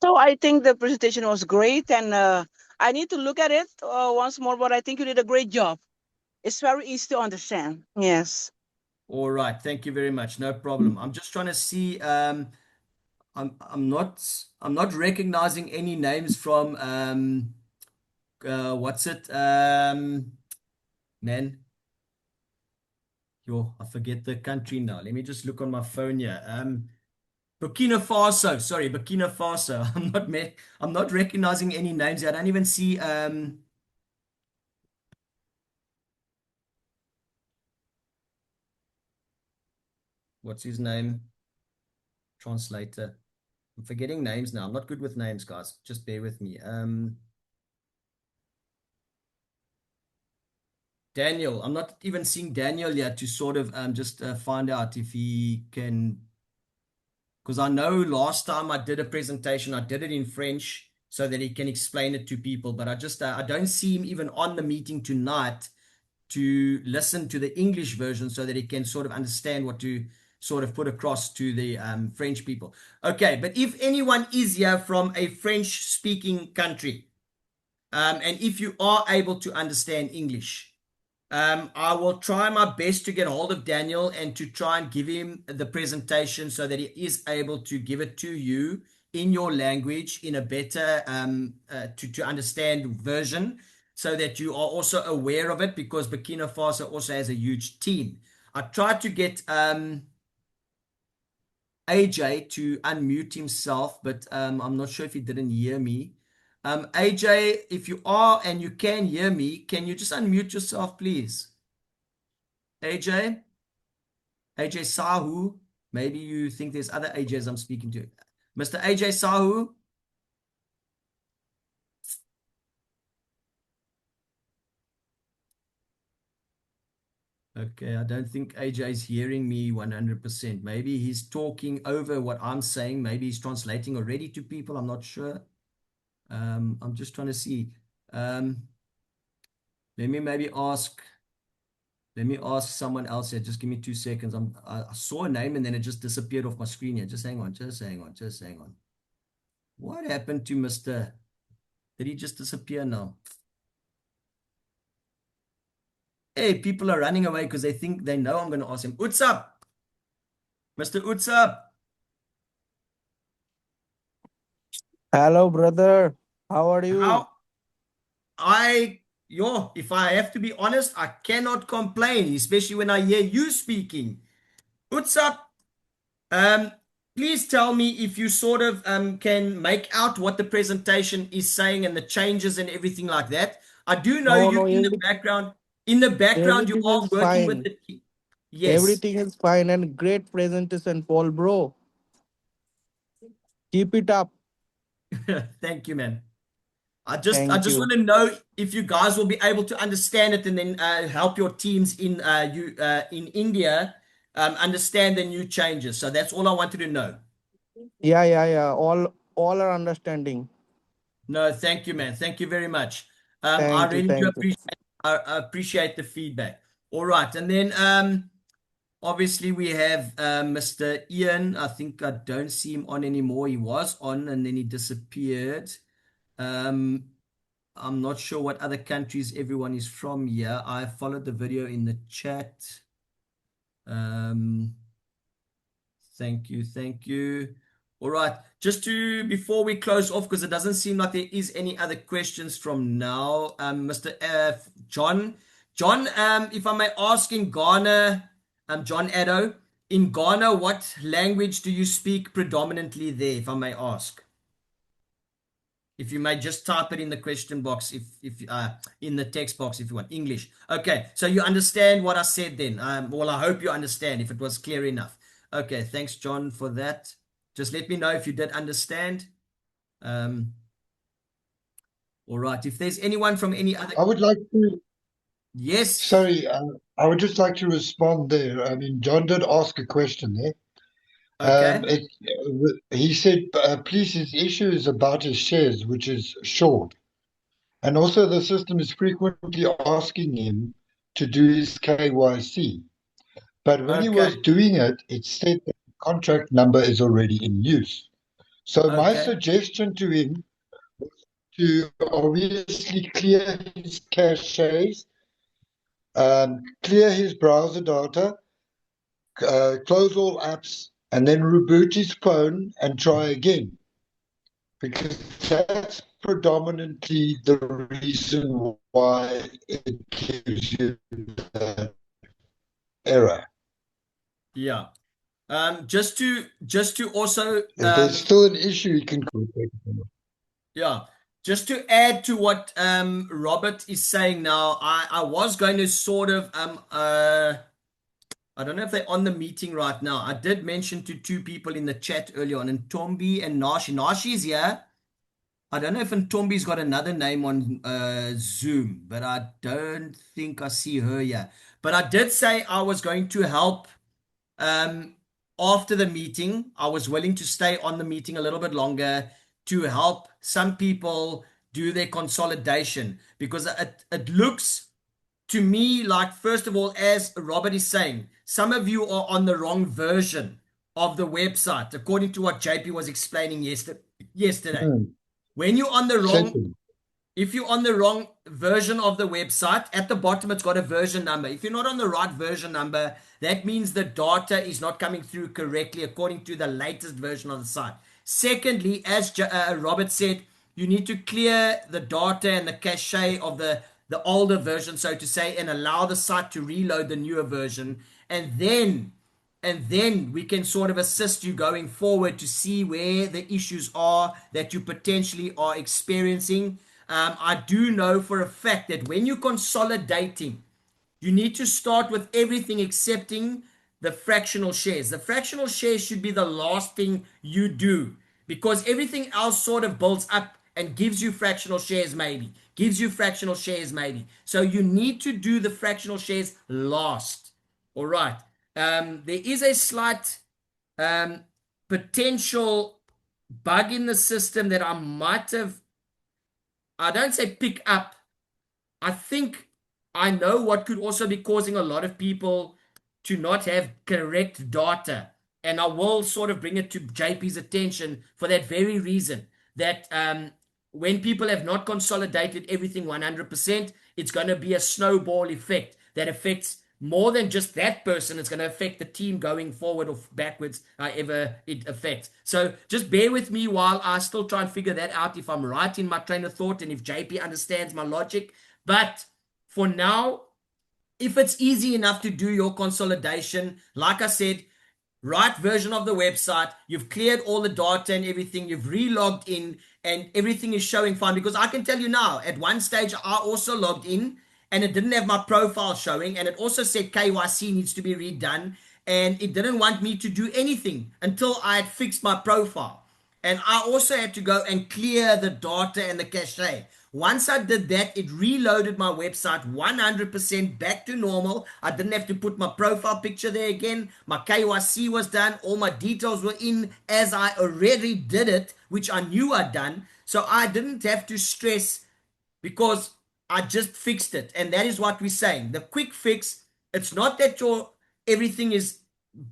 [SPEAKER 5] So I think the presentation was great, and I need to look at it once more, but I think you did a great job. It's very easy to understand. Yes.
[SPEAKER 1] All right, thank you very much. No problem. I'm just trying to see. I'm not recognizing any names from what's it? Man, I forget the country now. Let me just look on my phone here. Burkina Faso. Sorry, Burkina Faso. I'm not recognizing any names here. I don't even see what's his name? Translator. I'm forgetting names now. I'm not good with names, guys. Just bear with me. Daniel. I'm not even seeing Daniel yet to sort of just find out if he can, because I know last time I did a presentation, I did it in French so that he can explain it to people, but I don't see him even on the meeting tonight to listen to the English version so that he can sort of understand what to sort of put across to the French people. Okay, but if anyone is here from a French speaking country, and if you are able to understand English, I will try my best to get hold of Daniel and to try and give him the presentation so that he is able to give it to you in your language in a better to understand version, so that you are also aware of it, because Burkina Faso also has a huge team. I tried to get AJ to unmute himself, but I'm not sure if he didn't hear me. AJ, if you are and you can hear me, can you just unmute yourself, please? AJ Sahu, maybe you think there's other AJs I'm speaking to. Mr. AJ Sahu. Okay, I don't think AJ is hearing me 100%. Maybe he's talking over what I'm saying. Maybe he's translating already to people. I'm not sure. I'm just trying to see. Let me maybe ask. Let me ask someone else here. Just give me 2 seconds. I saw a name and then it just disappeared off my screen here. Just hang on. Just hang on. Just hang on. What happened to Mr. Did he just disappear now? Hey, people are running away because they think they know I'm going to ask him. Utsap, Mr. Utsap.
[SPEAKER 6] Hello, brother. How are you?
[SPEAKER 1] If I have to be honest, I cannot complain, especially when I hear you speaking. Utsap, please tell me if you sort of can make out what the presentation is saying and the changes and everything like that. I do know
[SPEAKER 6] No,
[SPEAKER 1] you
[SPEAKER 6] no,
[SPEAKER 1] in the background. In the background, you
[SPEAKER 6] everything
[SPEAKER 1] are
[SPEAKER 6] is
[SPEAKER 1] working with
[SPEAKER 6] fine.
[SPEAKER 1] the team. Yes.
[SPEAKER 6] Everything is fine and great presentation, Paul, bro. Keep it up.
[SPEAKER 1] Thank you, man. I just
[SPEAKER 6] Thank you.
[SPEAKER 1] want to know if you guys will be able to understand it and then help your teams in in India understand the new changes. So that's all I wanted to know.
[SPEAKER 6] Yeah. All are understanding.
[SPEAKER 1] No, thank you, man. Thank you very much. I
[SPEAKER 6] Thank you.
[SPEAKER 1] really do
[SPEAKER 6] Thank you.
[SPEAKER 1] I appreciate the feedback. All right, and then obviously we have Mr. Ian. I think I don't see him on anymore. He was on and then he disappeared. I'm not sure what other countries everyone is from here. I followed the video in the chat. Thank you. Thank you. All right. Just before we close off, because it doesn't seem like there is any other questions from now. Mr. John, if I may ask in Ghana, John Addo, in Ghana, what language do you speak predominantly there, if I may ask? If you may just type it in the question box, if in the text box, if you want English. Okay, so you understand what I said then. Well, I hope you understand if it was clear enough. Okay, thanks, John, for that. Just let me know if you did understand. All right, if there's anyone from any other.
[SPEAKER 3] I would like to,
[SPEAKER 1] Yes.
[SPEAKER 3] sorry, I would just like to respond there. I mean, John did ask a question there.
[SPEAKER 1] Okay.
[SPEAKER 3] He said, please, his issue is about his shares, which is short. And also the system is frequently asking him to do his KYC. But when he was
[SPEAKER 1] Okay.
[SPEAKER 3] doing it, it said that the contract number is already in use. So my
[SPEAKER 1] Okay.
[SPEAKER 3] suggestion to him was to obviously clear his caches, clear his browser data, close all apps, and then reboot his phone and try again. Because that's predominantly the reason why it gives you that error.
[SPEAKER 1] Yeah. Just to also
[SPEAKER 3] If there's still an issue, you can contact them.
[SPEAKER 1] yeah, just to add to what Robert is saying now, I was going to sort of I don't know if they're on the meeting right now. I did mention to two people in the chat earlier on, Ntombi and Nashi. Nashi's here. I don't know if Ntombi's got another name on Zoom, but I don't think I see her yet. But I did say I was going to help after the meeting. I was willing to stay on the meeting a little bit longer to help some people do their consolidation because it looks to me like, first of all, as Robert is saying, some of you are on the wrong version of the website, according to what JP was explaining yesterday. When you're on the wrong,
[SPEAKER 3] Second,
[SPEAKER 1] if you're on the wrong version of the website, at the bottom it's got a version number. If you're not on the right version number, that means the data is not coming through correctly according to the latest version of the site. Secondly, as Robert said, you need to clear the data and the cache of the older version, so to say, and allow the site to reload the newer version. And then we can sort of assist you going forward to see where the issues are that you potentially are experiencing. I do know for a fact that when you're consolidating, you need to start with everything excepting the fractional shares. The fractional shares should be the last thing you do because everything else sort of builds up and gives you fractional shares maybe. So you need to do the fractional shares last. All right. There is a slight potential bug in the system that I might have, I don't say pick up. I think I know what could also be causing a lot of people to not have correct data. And I will sort of bring it to JP's attention for that very reason, that when people have not consolidated everything 100%, it's going to be a snowball effect that affects more than just that person. It's going to affect the team going forward or backwards, however it affects. So just bear with me while I still try and figure that out, if I'm right in my train of thought and if JP understands my logic. But for now, if it's easy enough to do your consolidation, like I said, right version of the website, you've cleared all the data and everything, you've re-logged in and everything is showing fine. Because I can tell you now, at one stage I also logged in and it didn't have my profile showing, and it also said KYC needs to be redone, and it didn't want me to do anything until I had fixed my profile. And I also had to go and clear the data and the cache. Once I did that, it reloaded my website 100% back to normal. I didn't have to put my profile picture there again. My KYC was done. All my details were in as I already did it, which I knew I'd done. So I didn't have to stress because I just fixed it. And that is what we're saying. The quick fix, it's not that everything is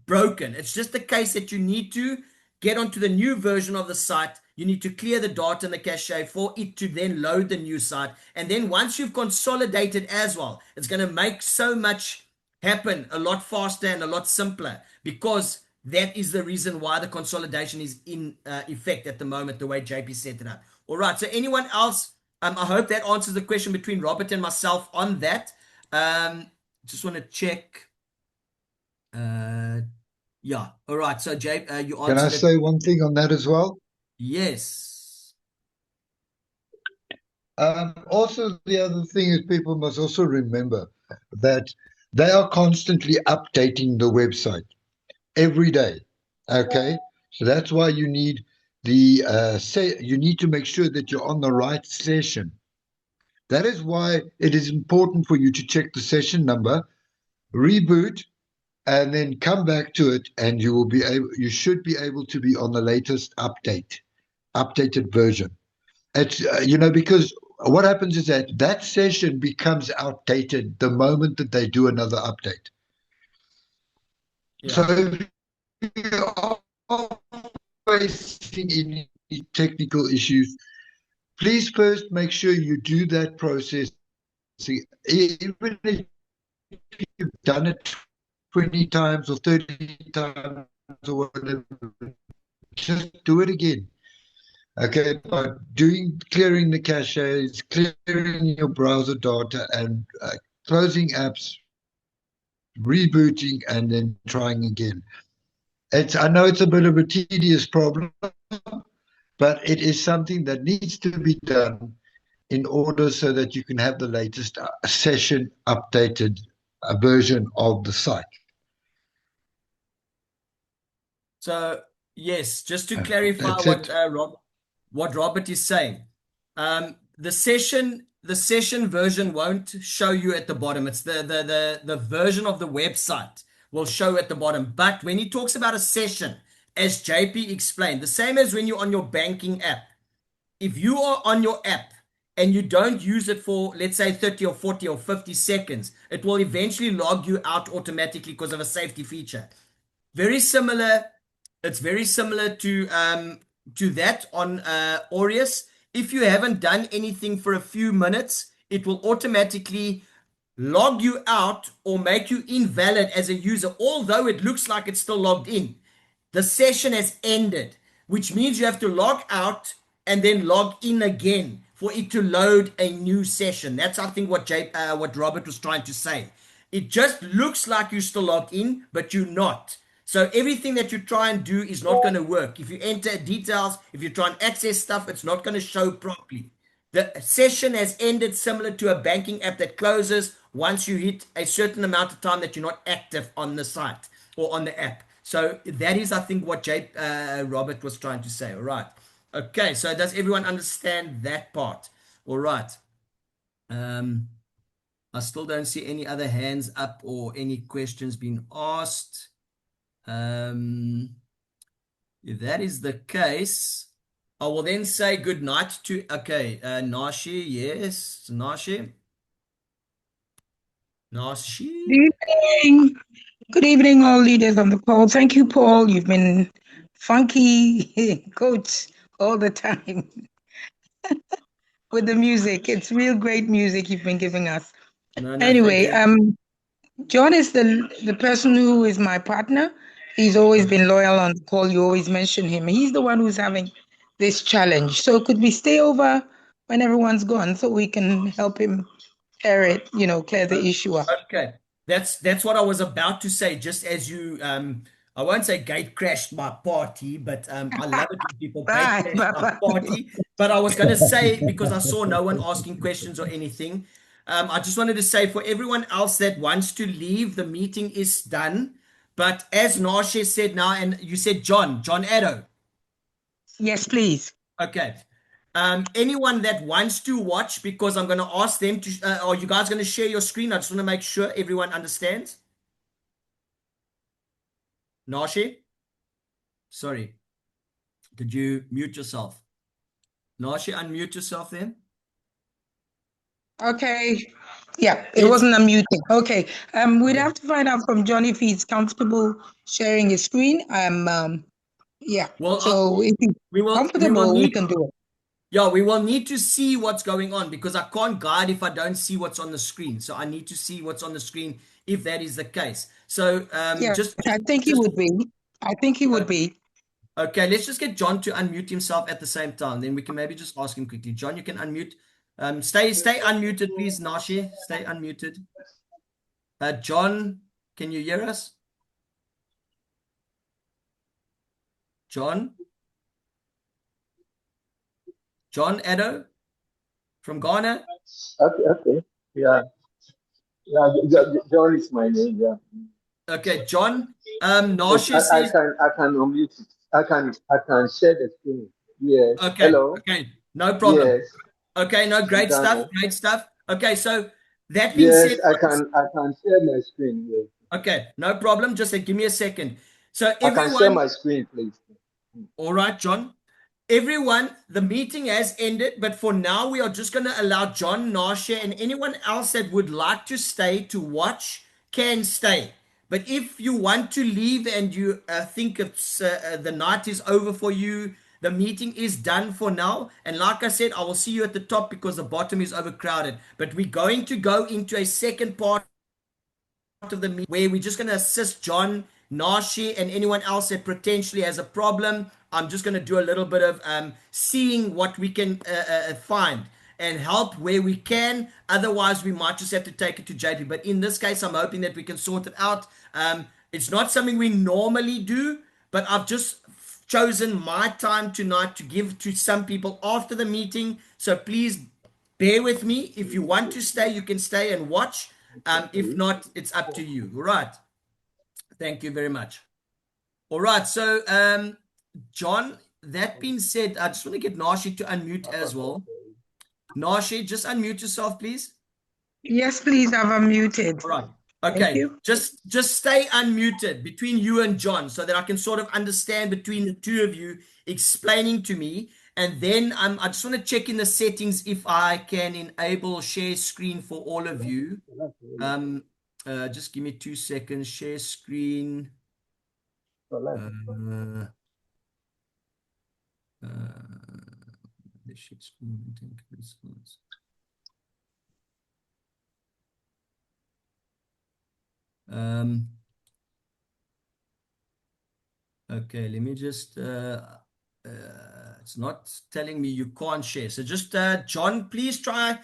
[SPEAKER 1] broken. It's just the case that you need to get onto the new version of the site. You need to clear the data and the cache for it to then load the new site. And then once you've consolidated as well, it's going to make so much happen a lot faster and a lot simpler, because that is the reason why the consolidation is in effect at the moment, the way JP set it up. All right. So anyone else? I hope that answers the question between Robert and myself on that. Just want to check. Yeah. All right. So, Jay, you answered.
[SPEAKER 3] Can I say one thing on that as well?
[SPEAKER 1] Yes.
[SPEAKER 3] Also, the other thing is people must also remember that they are constantly updating the website every day. Okay. So that's why you need you need to make sure that you're on the right session. That is why it is important for you to check the session number, reboot, and then come back to it, and you should be able to be on the latest updated version. It's because what happens is that session becomes outdated the moment that they do another update. Yeah. So if you are facing any technical issues, please first make sure you do that process. Even if you've done it 20 times or 30 times or whatever, just do it again. Okay, by clearing the caches, clearing your browser data, and closing apps, rebooting, and then trying again. I know it's a bit of a tedious problem, but it is something that needs to be done in order so that you can have the latest session updated version of the site.
[SPEAKER 1] So, yes, just to clarify what Robert is saying, the session version won't show you at the bottom. It's the version of the website will show at the bottom. But when he talks about a session, as JP explained, the same as when you're on your banking app, if you are on your app and you don't use it for, let's say, 30 or 40 or 50 seconds, it will eventually log you out automatically because of a safety feature. Very similar. It's very similar to that on Aureus. If you haven't done anything for a few minutes, it will automatically log you out or make you invalid as a user, although it looks like it's still logged in. The session has ended, which means you have to log out and then log in again for it to load a new session. That's, I think, what Robert was trying to say. It just looks like you're still logged in, but you're not. So everything that you try and do is not going to work. If you enter details, if you try and access stuff, it's not going to show properly. The session has ended, similar to a banking app that closes once you hit a certain amount of time that you're not active on the site or on the app. So that is, I think, what Robert was trying to say. All right. Okay. So does everyone understand that part? All right. I still don't see any other hands up or any questions being asked. If that is the case, I will then say good night to, okay, Nashi, yes, Nashi. Nashi.
[SPEAKER 7] Good evening. Good evening, all leaders on the call. Thank you, Paul. You've been funky coach all the time with the music. It's real great music you've been giving us.
[SPEAKER 1] No, thank
[SPEAKER 7] Anyway,
[SPEAKER 1] you.
[SPEAKER 7] John is the person who is my partner. He's always been loyal on the call. You always mention him. He's the one who's having this challenge. So could we stay over when everyone's gone so we can help him clear the issue up?
[SPEAKER 1] Okay. That's what I was about to say, just as you I won't say gate crashed my party, but I love it when people gate
[SPEAKER 7] Bye.
[SPEAKER 1] crash my
[SPEAKER 7] Bye-bye.
[SPEAKER 1] party. But I was gonna say, because I saw no one asking questions or anything, I just wanted to say for everyone else that wants to leave, the meeting is done. But as Nashe said now, and you said John Addo.
[SPEAKER 7] Yes, please.
[SPEAKER 1] Okay. Anyone that wants to watch, because I'm going to ask them to, are you guys going to share your screen? I just want to make sure everyone understands. Nashi? Sorry. Did you mute yourself? Nashi, unmute yourself then.
[SPEAKER 7] Okay. Yeah, it
[SPEAKER 1] Yes.
[SPEAKER 7] wasn't unmuting. Okay. We'd have to find out from John if he's comfortable sharing his screen. Yeah.
[SPEAKER 1] Well,
[SPEAKER 7] So if he's
[SPEAKER 1] we will
[SPEAKER 7] comfortable, we
[SPEAKER 1] need,
[SPEAKER 7] can do it.
[SPEAKER 1] yeah, we will need to see what's going on, because I can't guide if I don't see what's on the screen. So I need to see what's on the screen if that is the case. So
[SPEAKER 7] Yeah, I think he would be. I think he would be.
[SPEAKER 1] Okay, let's just get John to unmute himself at the same time. Then we can maybe just ask him quickly. John, you can unmute. Stay unmuted, please, Nashi. Stay unmuted. John, can you hear us? John? John Addo from Ghana?
[SPEAKER 8] Okay. Yeah. John is my name. Yeah.
[SPEAKER 1] Okay, John. Nashi says.
[SPEAKER 8] I can unmute it. I can share the screen. Yes.
[SPEAKER 1] Okay.
[SPEAKER 8] Hello.
[SPEAKER 1] Okay. No problem.
[SPEAKER 8] Yes.
[SPEAKER 1] Okay. No. Great stuff. Great stuff. Okay. So that being
[SPEAKER 8] Yes,
[SPEAKER 1] said,
[SPEAKER 8] I can share my screen. Yes.
[SPEAKER 1] Okay. No problem. Just give me a second. So everyone.
[SPEAKER 8] I can share my screen, please.
[SPEAKER 1] All right, John. Everyone, the meeting has ended, but for now, we are just going to allow John, Nasha, and anyone else that would like to stay to watch can stay. But if you want to leave and you think it's the night is over for you, the meeting is done for now. And like I said, I will see you at the top because the bottom is overcrowded. But we're going to go into a second part of the meeting where we're just going to assist John, Nashi, and anyone else that potentially has a problem. I'm just going to do a little bit of seeing what we can find and help where we can. Otherwise, we might just have to take it to JP. But in this case, I'm hoping that we can sort it out. It's not something we normally do, but I've just chosen my time tonight to give to some people after the meeting. So please bear with me. If you want to stay, you can stay and watch. If not, it's up to you. All right. Thank you very much. All right. So, John, that being said, I just want to get Nashi to unmute as well. Nashi, just unmute yourself, please.
[SPEAKER 7] Yes, please. I've unmuted.
[SPEAKER 1] All right. Okay. Just stay unmuted between you and John so that I can sort of understand between the two of you explaining to me. And then I just want to check in the settings if I can enable share screen for all of you. Just give me 2 seconds. Share screen. Okay, let me just it's not telling me you can't share. So just John, please try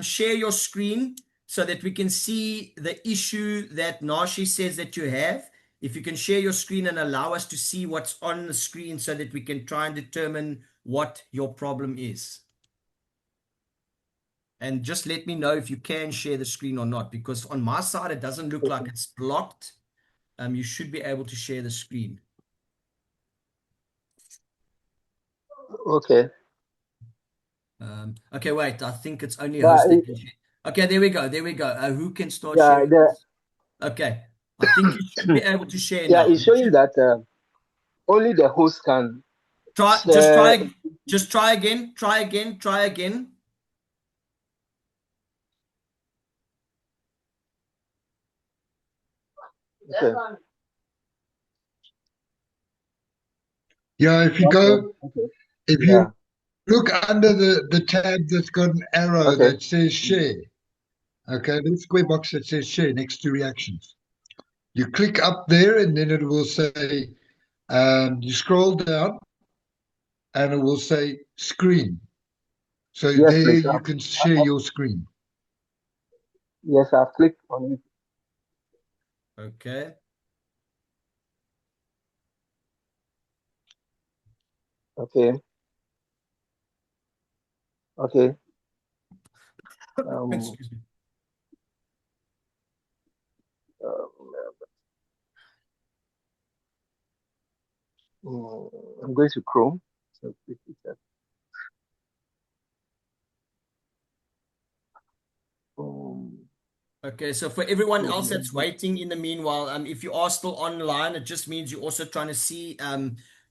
[SPEAKER 1] share your screen so that we can see the issue that Nashi says that you have. If you can share your screen and allow us to see what's on the screen so that we can try and determine what your problem is. And just let me know if you can share the screen or not, because on my side, it doesn't look like it's blocked. You should be able to share the screen.
[SPEAKER 8] Okay.
[SPEAKER 1] Okay, wait. I think it's only host that can share. Okay, there we go. There we go. Who can start
[SPEAKER 8] Yeah,
[SPEAKER 1] sharing this? Okay. I think you should be able to share
[SPEAKER 8] yeah,
[SPEAKER 1] now.
[SPEAKER 8] it's showing that only the host can
[SPEAKER 1] Try,
[SPEAKER 8] share.
[SPEAKER 1] just try again, try again, try again.
[SPEAKER 8] Okay.
[SPEAKER 3] Yeah, if you go,
[SPEAKER 8] Okay.
[SPEAKER 3] if
[SPEAKER 8] Yeah.
[SPEAKER 3] you look under the tab that's got an arrow
[SPEAKER 8] Okay.
[SPEAKER 3] that says share. Okay, the square box that says share next to reactions. You click up there and then it will say, you scroll down and it will say screen. So
[SPEAKER 8] Yes,
[SPEAKER 3] there
[SPEAKER 8] please.
[SPEAKER 3] you can share your screen.
[SPEAKER 8] Yes, I've clicked on it.
[SPEAKER 1] Okay.
[SPEAKER 8] Okay. Okay.
[SPEAKER 1] Excuse me.
[SPEAKER 8] I'm going to Chrome. So click it.
[SPEAKER 1] Okay, so for everyone else that's waiting in the meanwhile, if you are still online, it just means you're also trying to see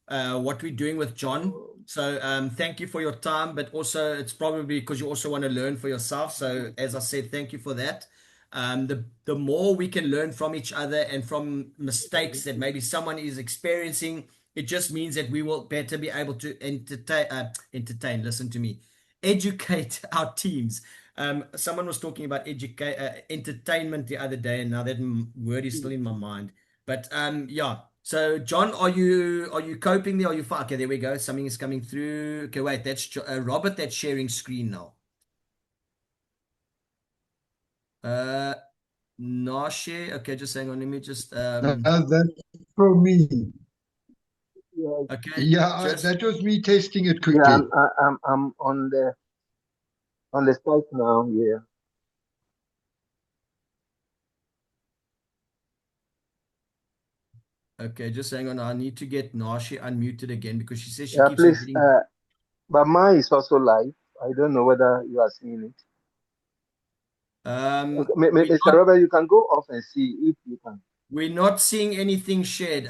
[SPEAKER 1] what we're doing with John. So thank you for your time, but also it's probably because you also want to learn for yourself. So as I said, thank you for that. The more we can learn from each other and from mistakes that maybe someone is experiencing, it just means that we will better be able to listen to me, educate our teams. Someone was talking about entertainment the other day, and now that word is still in my mind. But yeah. So John, are you coping there? Are you fine? Okay, there we go. Something is coming through. Okay, wait, that's Robert. That's sharing screen now. No share. Okay, just hang on. Let me just
[SPEAKER 3] That's from me.
[SPEAKER 8] Yeah.
[SPEAKER 1] Okay.
[SPEAKER 3] Yeah,
[SPEAKER 1] Just
[SPEAKER 3] that was me testing it
[SPEAKER 8] Yeah,
[SPEAKER 3] quickly.
[SPEAKER 8] I'm on the site now. Yeah.
[SPEAKER 1] okay. Just hang on. I need to get Nashi unmuted again because she says she
[SPEAKER 8] Yeah,
[SPEAKER 1] keeps on
[SPEAKER 8] please.
[SPEAKER 1] getting.
[SPEAKER 8] But mine is also live. I don't know whether you are seeing it. Okay.
[SPEAKER 1] We're
[SPEAKER 8] Mr.
[SPEAKER 1] not,
[SPEAKER 8] Robert, you can go off and see if you can.
[SPEAKER 1] we're not seeing anything shared.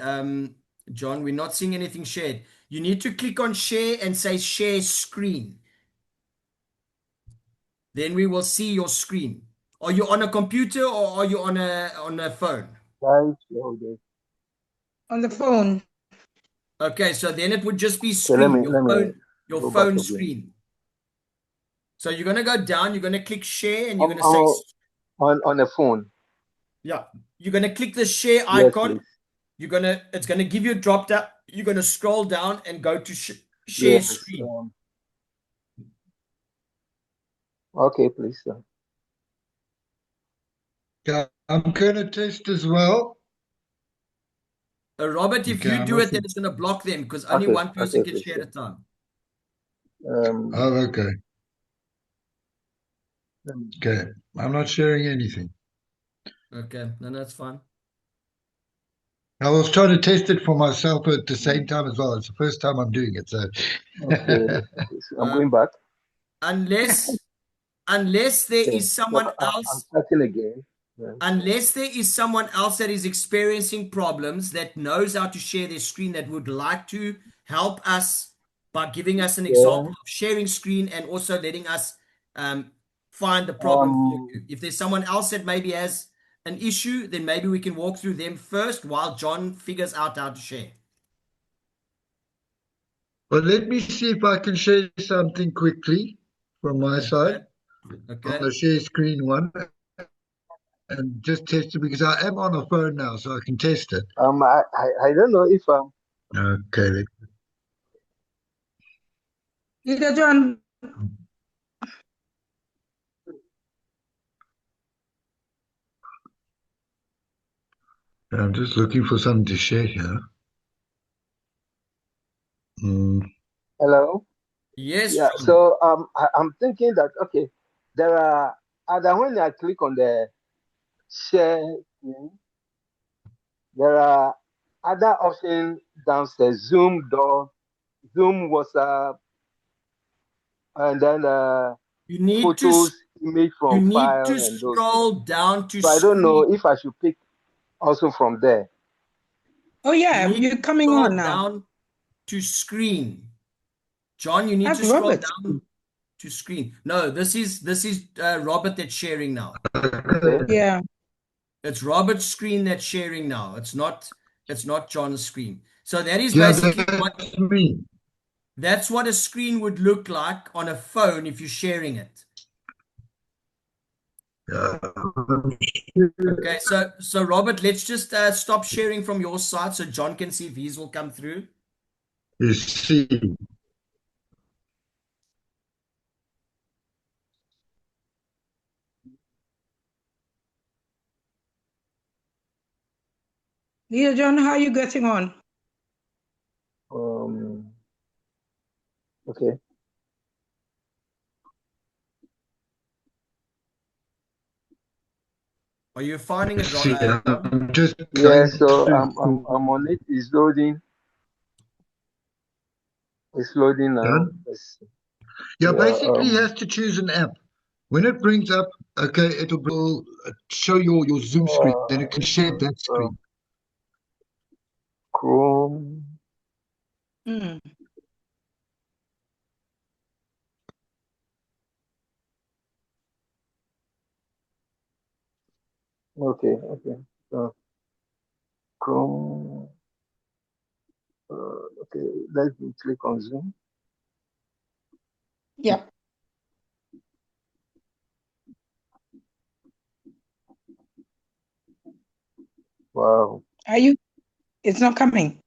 [SPEAKER 1] John, we're not seeing anything shared. You need to click on share and say share screen. Then we will see your screen. Are you on a computer or are you on a phone?
[SPEAKER 8] Live show this.
[SPEAKER 7] On the phone.
[SPEAKER 1] Okay, so then it would just be
[SPEAKER 8] Okay, let
[SPEAKER 1] screen,
[SPEAKER 8] me
[SPEAKER 1] your
[SPEAKER 8] go back
[SPEAKER 1] phone
[SPEAKER 8] again.
[SPEAKER 1] screen. So you're gonna go down, you're gonna click share, and you're
[SPEAKER 8] I'm
[SPEAKER 1] gonna say,
[SPEAKER 8] on the phone.
[SPEAKER 1] yeah, you're gonna click the share
[SPEAKER 8] Yes,
[SPEAKER 1] icon.
[SPEAKER 8] please.
[SPEAKER 1] It's gonna give you a drop down. You're gonna scroll down and go to share
[SPEAKER 8] Yes.
[SPEAKER 1] screen.
[SPEAKER 8] Okay, please. Sir.
[SPEAKER 3] Yeah, I'm going to test as well.
[SPEAKER 1] Robert, if
[SPEAKER 3] Okay,
[SPEAKER 1] you
[SPEAKER 3] I'm
[SPEAKER 1] do
[SPEAKER 3] not
[SPEAKER 1] it, then
[SPEAKER 3] sure.
[SPEAKER 1] it's gonna block them because only
[SPEAKER 8] Okay.
[SPEAKER 1] one person
[SPEAKER 8] Okay,
[SPEAKER 1] can
[SPEAKER 8] please.
[SPEAKER 1] share at a time.
[SPEAKER 3] Oh, okay. Okay, I'm not sharing anything.
[SPEAKER 1] Okay, no, that's fine.
[SPEAKER 3] I was trying to test it for myself at the same time as well. It's the first time I'm doing it, so.
[SPEAKER 8] Okay. So I'm going back.
[SPEAKER 1] Unless there
[SPEAKER 8] Okay.
[SPEAKER 1] is
[SPEAKER 8] So
[SPEAKER 1] someone
[SPEAKER 8] I'm
[SPEAKER 1] else.
[SPEAKER 8] starting again. Yeah.
[SPEAKER 1] Unless there is someone else that is experiencing problems that knows how to share their screen that would like to help us by giving us an example of sharing screen and also letting us find the problem for you. If there's someone else that maybe has an issue, then maybe we can walk through them first while John figures out how to share.
[SPEAKER 3] Well, let me see if I can share something quickly from my side
[SPEAKER 1] Okay.
[SPEAKER 3] on the share screen one and just test it because I am on a phone now, so I can test it.
[SPEAKER 8] I don't know if
[SPEAKER 3] Okay.
[SPEAKER 7] Leader John,
[SPEAKER 3] I'm just looking for something to share here.
[SPEAKER 8] hello.
[SPEAKER 1] Yes,
[SPEAKER 8] Yeah.
[SPEAKER 1] John.
[SPEAKER 8] So I'm thinking that okay, there are other when I click on the share screen, there are other options downstairs. Zoom door, Zoom WhatsApp, and then
[SPEAKER 1] You need to
[SPEAKER 8] photos, image
[SPEAKER 1] You
[SPEAKER 8] from
[SPEAKER 1] need
[SPEAKER 8] file
[SPEAKER 1] to
[SPEAKER 8] and those
[SPEAKER 1] scroll
[SPEAKER 8] things.
[SPEAKER 1] down to
[SPEAKER 8] So I don't know
[SPEAKER 1] screen.
[SPEAKER 8] if I should pick also from there.
[SPEAKER 7] Oh
[SPEAKER 1] You
[SPEAKER 7] yeah,
[SPEAKER 1] need
[SPEAKER 7] you're
[SPEAKER 1] to
[SPEAKER 7] coming
[SPEAKER 1] scroll
[SPEAKER 7] on now.
[SPEAKER 1] down to screen. John, you need
[SPEAKER 7] That's
[SPEAKER 1] to scroll
[SPEAKER 7] Robert.
[SPEAKER 1] down to screen. No, this is Robert that's sharing now.
[SPEAKER 3] Okay.
[SPEAKER 7] Yeah.
[SPEAKER 1] It's Robert's screen that's sharing now. It's not John's screen. So that is
[SPEAKER 3] Yeah,
[SPEAKER 1] basically
[SPEAKER 3] that's me.
[SPEAKER 1] that's what a screen would look like on a phone if you're sharing it.
[SPEAKER 3] Yeah.
[SPEAKER 1] Okay, so Robert, let's just stop sharing from your side so John can see if his will come through.
[SPEAKER 3] You see.
[SPEAKER 7] Leader John, how are you getting on?
[SPEAKER 8] Okay.
[SPEAKER 1] Are you finding it,
[SPEAKER 3] See,
[SPEAKER 1] John?
[SPEAKER 3] I'm just
[SPEAKER 8] Yeah,
[SPEAKER 3] trying
[SPEAKER 8] so
[SPEAKER 3] to.
[SPEAKER 8] I'm on it. It's loading. It's loading now.
[SPEAKER 3] Done?
[SPEAKER 8] Let's see.
[SPEAKER 3] Yeah,
[SPEAKER 8] Yeah,
[SPEAKER 3] basically, he has to choose an app. When it brings up, okay, it'll show your Zoom screen. Then it can share that screen.
[SPEAKER 8] Chrome.
[SPEAKER 7] Hmm.
[SPEAKER 8] Okay. So Chrome. Okay, let me click on Zoom.
[SPEAKER 7] Yep.
[SPEAKER 8] Wow.
[SPEAKER 7] Are you? It's not coming.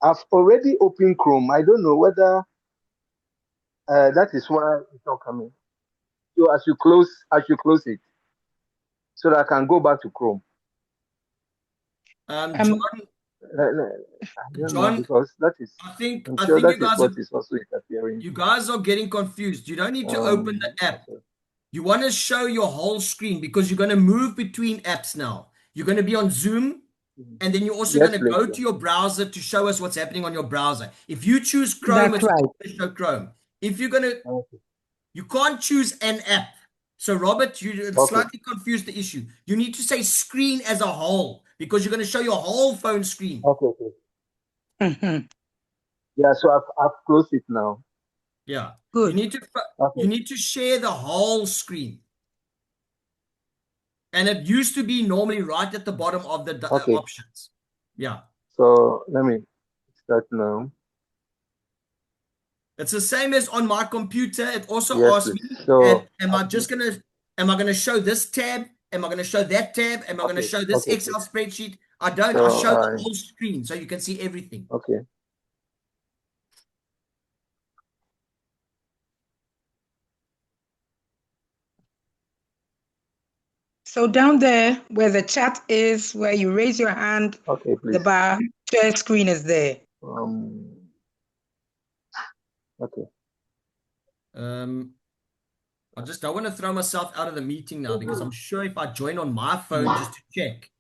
[SPEAKER 8] I've already opened Chrome. I don't know whether that is why it's not coming. So I should close it so that I can go back to Chrome.
[SPEAKER 1] John,
[SPEAKER 8] I don't know,
[SPEAKER 1] John,
[SPEAKER 8] because that is.
[SPEAKER 1] I think
[SPEAKER 8] I'm
[SPEAKER 1] I
[SPEAKER 8] sure
[SPEAKER 1] think
[SPEAKER 8] that is what is also interfering.
[SPEAKER 1] you guys are getting confused. You don't need to open the app.
[SPEAKER 8] Okay.
[SPEAKER 1] You want to show your whole screen because you're going to move between apps now. You're going to be on Zoom, and then you're also
[SPEAKER 8] Yes,
[SPEAKER 1] going to
[SPEAKER 8] please,
[SPEAKER 1] go
[SPEAKER 8] yeah.
[SPEAKER 1] to your browser to show us what's happening on your browser. If you choose Chrome,
[SPEAKER 7] That's
[SPEAKER 1] it's
[SPEAKER 7] right.
[SPEAKER 1] going to show Chrome. If you're going to,
[SPEAKER 8] Okay.
[SPEAKER 1] you can't choose an app. So Robert, you slightly confused the issue. You need to say screen as a whole because you're going to show your whole phone screen.
[SPEAKER 8] Okay.
[SPEAKER 7] Mm-hmm.
[SPEAKER 8] Yeah, so I've closed it now.
[SPEAKER 1] Yeah.
[SPEAKER 7] Good.
[SPEAKER 1] You need to share the whole screen. And it used to be normally right at the bottom of the options. Yeah.
[SPEAKER 8] So let me start now.
[SPEAKER 1] It's the same as on my computer. It also
[SPEAKER 8] Yes,
[SPEAKER 1] asks me,
[SPEAKER 8] please. So
[SPEAKER 1] am I going to show this tab? Am I going to show that tab? Am I going to show this Excel spreadsheet? I don't. I show the whole screen so you can see everything.
[SPEAKER 8] Okay.
[SPEAKER 7] So down there where the chat is, where you raise your hand,
[SPEAKER 8] Okay, please.
[SPEAKER 7] the bar share screen is there.
[SPEAKER 8] Okay.
[SPEAKER 1] I just don't want to throw myself out of the meeting now because I'm sure if I join on my phone just to check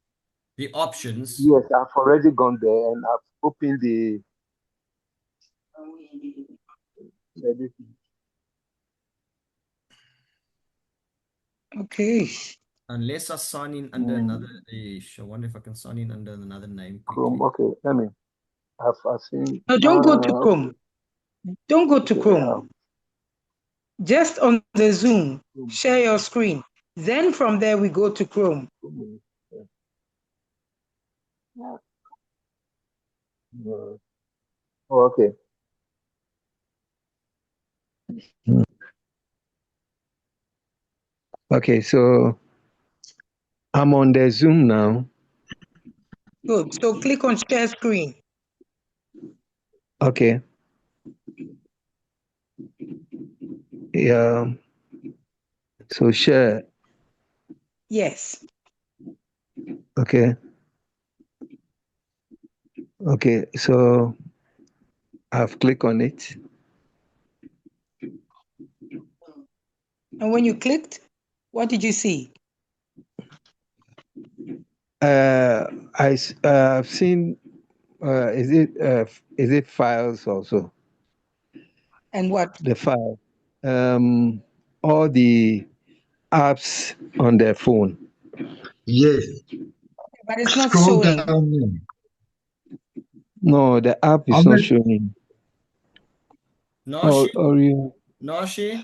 [SPEAKER 1] the options.
[SPEAKER 8] Yes, I've already gone there and I've opened the.
[SPEAKER 7] Okay.
[SPEAKER 1] Unless I sign in under another, I wonder if I can sign in under another name quickly.
[SPEAKER 8] Chrome. Okay, let me. I've seen.
[SPEAKER 7] No, don't go to Chrome. Don't go to Chrome. Just on the Zoom, share your screen. Then from there we go to Chrome.
[SPEAKER 8] Oh, okay. Okay, so I'm on the Zoom now.
[SPEAKER 7] Good. So click on share screen.
[SPEAKER 8] Okay. Yeah. So share.
[SPEAKER 7] Yes.
[SPEAKER 8] Okay. Okay. So I've clicked on it.
[SPEAKER 7] And when you clicked, what did you see?
[SPEAKER 8] I've seen. Is it files also?
[SPEAKER 7] And what?
[SPEAKER 9] the file, all the apps on their phone.
[SPEAKER 3] Yes.
[SPEAKER 7] But it's not
[SPEAKER 3] Scroll
[SPEAKER 7] showing.
[SPEAKER 3] down there.
[SPEAKER 9] No, the app is
[SPEAKER 3] On
[SPEAKER 9] not
[SPEAKER 3] the,
[SPEAKER 9] showing.
[SPEAKER 1] Nashi,
[SPEAKER 9] Or you.
[SPEAKER 1] Nashi,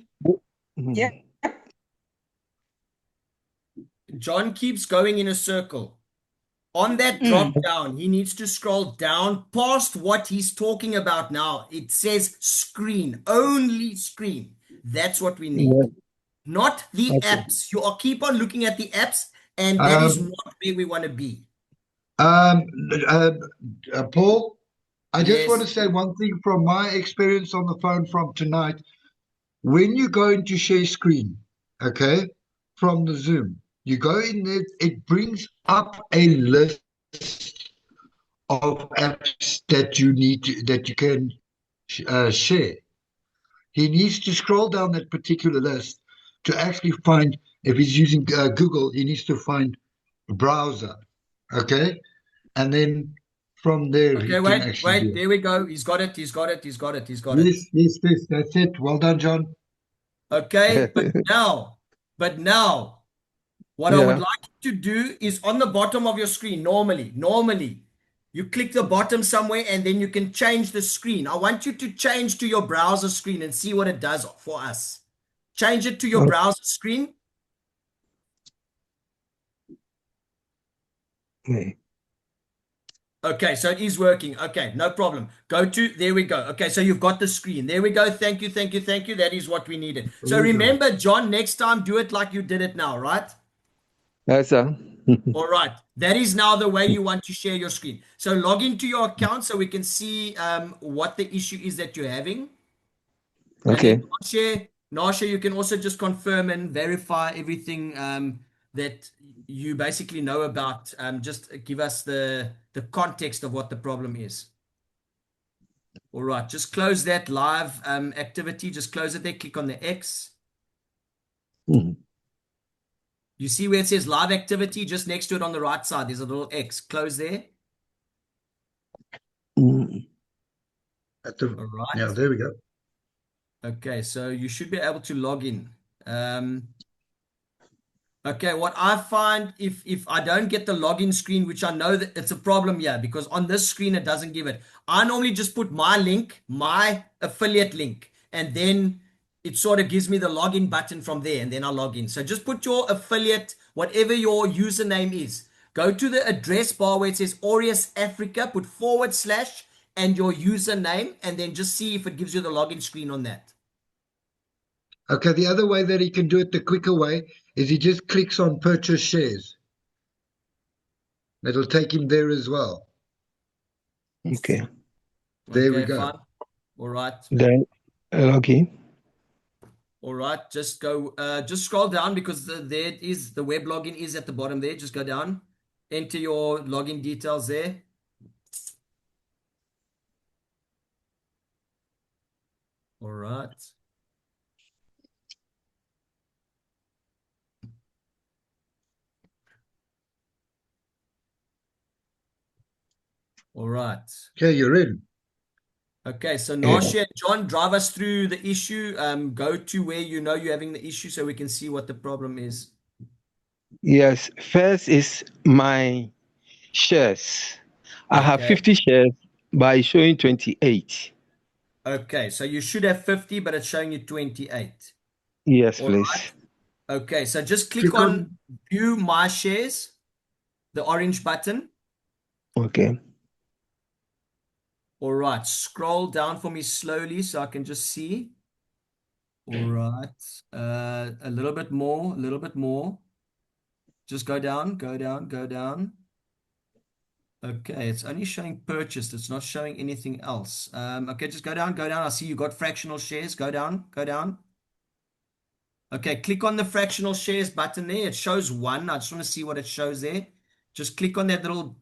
[SPEAKER 9] Mhm.
[SPEAKER 7] Yeah.
[SPEAKER 1] John keeps going in a circle. On that drop down, he needs to scroll down past what he's talking about now. It says screen, only screen. That's what we need.
[SPEAKER 9] Yeah.
[SPEAKER 1] Not the
[SPEAKER 9] Okay.
[SPEAKER 1] apps. You are keep on looking at the apps, and that is
[SPEAKER 3] um,
[SPEAKER 1] not where we want to be.
[SPEAKER 3] Paul, I just want to
[SPEAKER 1] Yes.
[SPEAKER 3] say one thing from my experience on the phone from tonight. When you go into share screen, okay, from the Zoom, you go in there, it brings up a list of apps that you need to, that you can share. He needs to scroll down that particular list to actually find, if he's using Google, he needs to find browser, okay? And then from there, he
[SPEAKER 1] Okay,
[SPEAKER 3] can
[SPEAKER 1] wait,
[SPEAKER 3] actually do it.
[SPEAKER 1] there we go. He's got it, he's got it, he's got it, he's got it.
[SPEAKER 3] Yes, that's it. Well done, John.
[SPEAKER 1] Okay, but now, what I would
[SPEAKER 9] Yeah.
[SPEAKER 1] like you to do is on the bottom of your screen, normally, you click the bottom somewhere and then you can change the screen. I want you to change to your browser screen and see what it does for us. Change it to your browser screen.
[SPEAKER 9] Okay.
[SPEAKER 1] Okay, so it is working. Okay, no problem. There we go. Okay, so you've got the screen. There we go. Thank you. That is what we needed. So remember, John, next time do it like you did it now, right?
[SPEAKER 9] Yes, sir.
[SPEAKER 1] All right. That is now the way you want to share your screen. So log into your account so we can see what the issue is that you're having.
[SPEAKER 9] Okay.
[SPEAKER 1] And then Nasha, you can also just confirm and verify everything that you basically know about. Just give us the context of what the problem is. All right, just close that live activity. Just close it there. Click on the X.
[SPEAKER 9] Mhm.
[SPEAKER 1] You see where it says live activity? Just next to it on the right side, there's a little X. Close there.
[SPEAKER 9] Mhm.
[SPEAKER 1] All right.
[SPEAKER 3] Yeah, there we go.
[SPEAKER 1] Okay, so you should be able to log in. Okay, what I find if I don't get the login screen, which I know that it's a problem here because on this screen it doesn't give it. I normally just put my link, my affiliate link, and then it sort of gives me the login button from there, and then I log in. So just put your affiliate, whatever your username is. Go to the address bar where it says Aureus Africa, put / and your username, and then just see if it gives you the login screen on that.
[SPEAKER 3] Okay, the other way that he can do it, the quicker way, is he just clicks on purchase shares. It'll take him there as well.
[SPEAKER 9] Okay.
[SPEAKER 3] There we
[SPEAKER 1] Okay,
[SPEAKER 3] go.
[SPEAKER 1] fine. All right.
[SPEAKER 9] Then, okay.
[SPEAKER 1] All right, just go, just scroll down because there it is. The web login is at the bottom there. Just go down, enter your login details there. All right. All right.
[SPEAKER 3] Okay, you're in.
[SPEAKER 1] Okay, so
[SPEAKER 9] Yeah.
[SPEAKER 1] Nashi and John, drive us through the issue. Go to where you know you're having the issue so we can see what the problem is.
[SPEAKER 9] Yes. First is my shares. I have
[SPEAKER 1] Okay.
[SPEAKER 9] 50 shares, but it's showing 28.
[SPEAKER 1] Okay, so you should have 50, but it's showing you 28.
[SPEAKER 9] Yes,
[SPEAKER 1] All
[SPEAKER 9] please.
[SPEAKER 1] right. Okay, so just click
[SPEAKER 3] Click
[SPEAKER 1] on
[SPEAKER 3] on,
[SPEAKER 1] view my shares, the orange button.
[SPEAKER 9] Okay.
[SPEAKER 1] All right, scroll down for me slowly so I can just see. All right, a little bit more. Just go down. Okay, it's only showing purchased. It's not showing anything else. Okay, just go down. I see you got fractional shares. Go down. Okay, click on the fractional shares button there. It shows 1. I just want to see what it shows there. Just click on that little.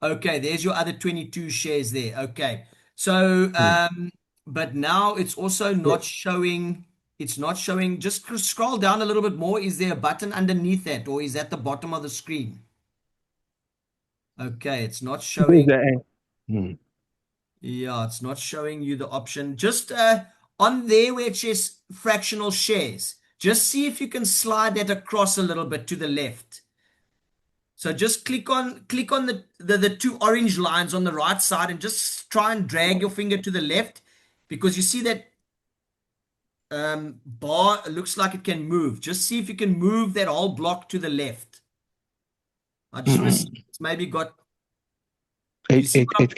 [SPEAKER 1] Okay, there's your other 22 shares there. Okay. So, but now it's also not showing, just scroll down a little bit more. Is there a button underneath that, or is that the bottom of the screen? Okay, it's not
[SPEAKER 9] This is
[SPEAKER 1] showing.
[SPEAKER 9] the end.
[SPEAKER 1] Yeah, it's not showing you the option. Just on there where it says fractional shares, just see if you can slide that across a little bit to the left. So just click on the two orange lines on the right side and just try and drag your finger to the left, because you see that bar looks like it can move. Just see if you can move that whole block to the left. I just want to see if it's maybe got. You see what I'm-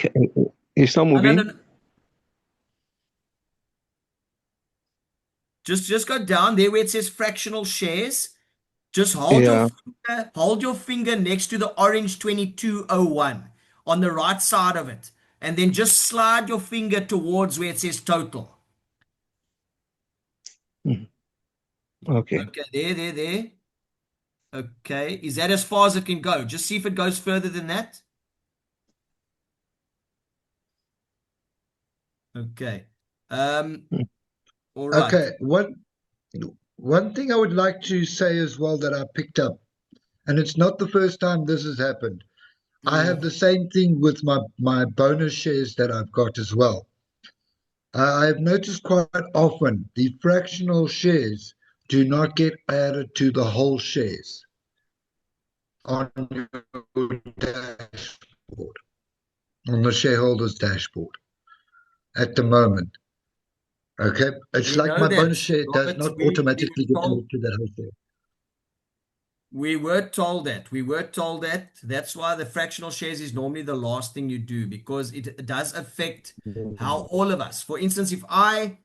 [SPEAKER 9] It's not
[SPEAKER 1] No, no,
[SPEAKER 9] moving.
[SPEAKER 1] no, no. Just go down there where it says fractional shares. Just hold your finger next to the orange 2201 on the right side of it, and then just slide your finger towards where it says total.
[SPEAKER 9] Okay.
[SPEAKER 1] Okay, there. Okay, is that as far as it can go? Just see if it goes further than that. Okay. All right.
[SPEAKER 3] Okay, one thing I would like to say as well that I picked up, and it's not the first time this has happened. I have the same thing with my bonus shares that I've got as well. I have noticed quite often the fractional shares do not get added to the whole shares on your dashboard, on the shareholders dashboard at the moment. Okay, it's
[SPEAKER 1] We
[SPEAKER 3] like
[SPEAKER 1] know
[SPEAKER 3] my
[SPEAKER 1] that,
[SPEAKER 3] bonus share does
[SPEAKER 1] Robert.
[SPEAKER 3] not
[SPEAKER 1] We were
[SPEAKER 3] automatically get
[SPEAKER 1] told-
[SPEAKER 3] added to that whole share.
[SPEAKER 1] We were told that. We were told that. That's why the fractional shares is normally the last thing you do, because it does affect how all of us. For instance, if I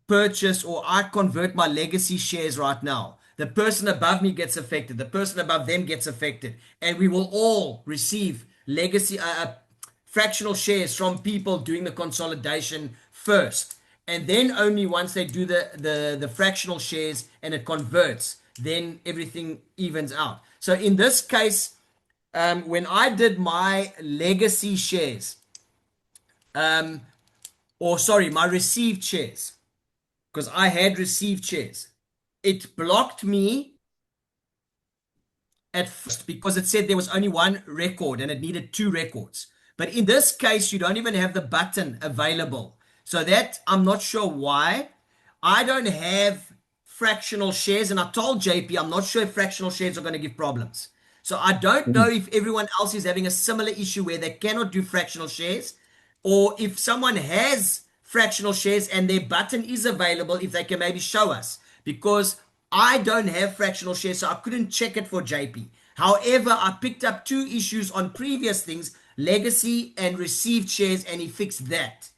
[SPEAKER 1] purchase or I convert my legacy shares right now, the person above me gets affected, the person above them gets affected, and we will all receive legacy fractional shares from people doing the consolidation first. And then only once they do the fractional shares and it converts, then everything evens out. So in this case, when I did my legacy shares, my received shares, because I had received shares, it blocked me at first because it said there was only one record and it needed 2 records. But in this case, you don't even have the button available. So that, I'm not sure why. I don't have fractional shares, and I told JP, I'm not sure if fractional shares are going to give problems. So I don't know if everyone else is having a similar issue where they cannot do fractional shares, or if someone has fractional shares and their button is available, if they can maybe show us, because I don't have fractional shares, so I couldn't check it for JP. However, I picked up 2 issues on previous things, legacy and received shares, and he fixed that.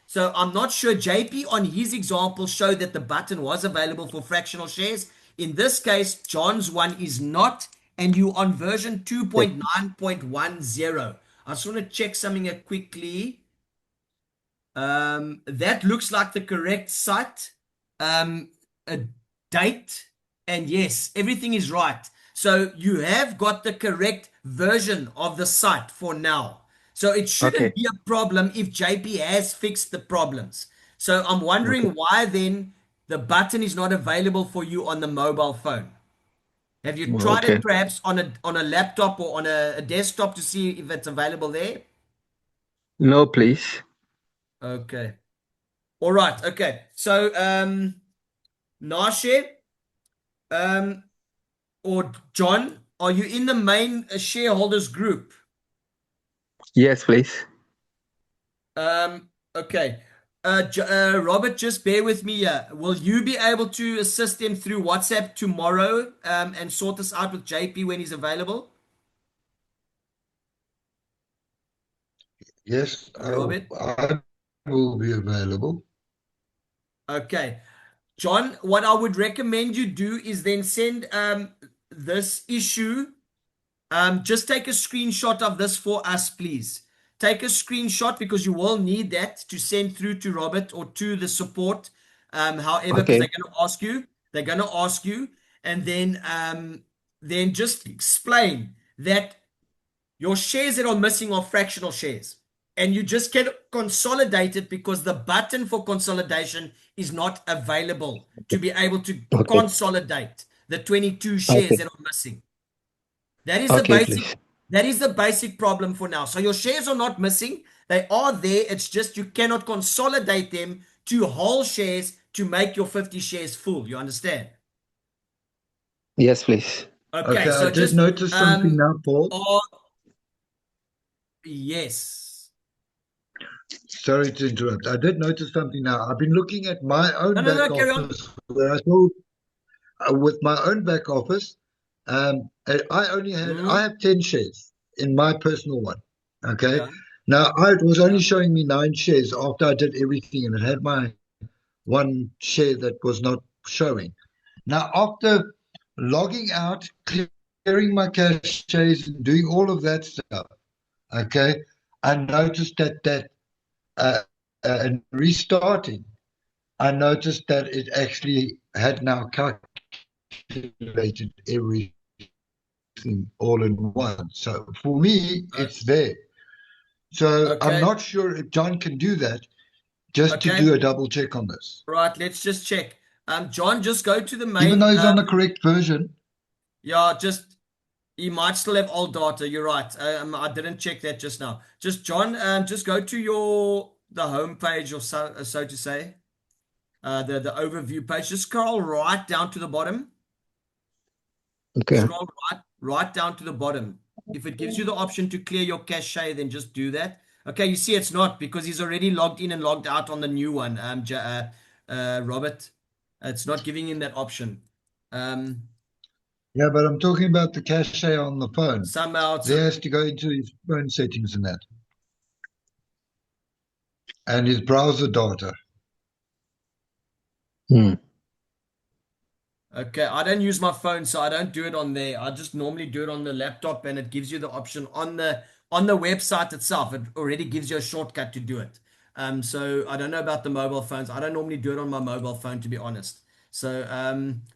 [SPEAKER 1] So I'm not sure. JP on his example showed that the button was available for fractional shares. In this case, John's one is not, and you on version 2.9.10. I just want to check something here quickly. That looks like the correct site, a date, and yes, everything is right. So you have got the correct version of the site for now. So it shouldn't be a problem if JP has fixed the problems. So I'm wondering why then the button is not available for you on the mobile phone. Have you tried it perhaps on a laptop or on a desktop to see if it's available there?
[SPEAKER 9] No, please.
[SPEAKER 1] Okay. All right. Okay. So, Nashe, or John, are you in the main shareholders group?
[SPEAKER 9] Yes, please.
[SPEAKER 1] Okay. Robert, just bear with me here. Will you be able to assist them through WhatsApp tomorrow, and sort this out with JP when he's available?
[SPEAKER 3] Yes,
[SPEAKER 1] Robert?
[SPEAKER 3] I will be available.
[SPEAKER 1] Okay. John, what I would recommend you do is then send this issue. Just take a screenshot of this for us, please. Take a screenshot, because you will need that to send through to Robert or to the support. However, because they're going to ask you. They're going to ask you. And then just explain that your shares that are missing are fractional shares. And you just can consolidate it because the button for consolidation is not available to be able to consolidate the 22 shares that are missing. That is the basic. That is the basic problem for now. So your shares are not missing. They are there. It's just you cannot consolidate them 2 whole shares to make your 50 shares full. You understand?
[SPEAKER 9] Yes, please.
[SPEAKER 1] Okay,
[SPEAKER 3] Okay,
[SPEAKER 1] so
[SPEAKER 3] I did
[SPEAKER 1] just
[SPEAKER 3] notice something now, Paul.
[SPEAKER 1] yes.
[SPEAKER 3] Sorry to interrupt. I did notice something now. I've been looking at my own
[SPEAKER 1] No,
[SPEAKER 3] back
[SPEAKER 1] carry on.
[SPEAKER 3] office where I saw with my own back office. I only had I have 10 shares in my personal one. Okay.
[SPEAKER 1] Yeah.
[SPEAKER 3] Now it was only showing me 9 shares after I did everything, and it had my one share that was not showing. Now after logging out, clearing my caches, and doing all of that stuff, okay, I noticed that and restarting, I noticed that it actually had now calculated everything all in one. So for me, it's there. So I'm
[SPEAKER 1] Okay.
[SPEAKER 3] not sure if John can do that, just to do a double check on this.
[SPEAKER 1] Right, let's just check. John, just go to the
[SPEAKER 3] Even
[SPEAKER 1] main.
[SPEAKER 3] though he's on the correct version.
[SPEAKER 1] Yeah, just he might still have old data. You're right. I didn't check that just now. Just John, just go to the home page, or so to say, the overview page. Just scroll right down to the bottom.
[SPEAKER 9] Okay.
[SPEAKER 1] Scroll right down to the bottom. If it gives you the option to clear your cache, then just do that. Okay, you see it's not, because he's already logged in and logged out on the new one. Robert, it's not giving him that option.
[SPEAKER 3] Yeah, but I'm talking about the cache on the phone.
[SPEAKER 1] Somehow
[SPEAKER 3] He has to go into his phone settings and that. And his browser data.
[SPEAKER 1] Okay, I don't use my phone, so I don't do it on there. I just normally do it on the laptop, and it gives you the option on the website itself. It already gives you a shortcut to do it. So I don't know about the mobile phones. I don't normally do it on my mobile phone, to be honest. So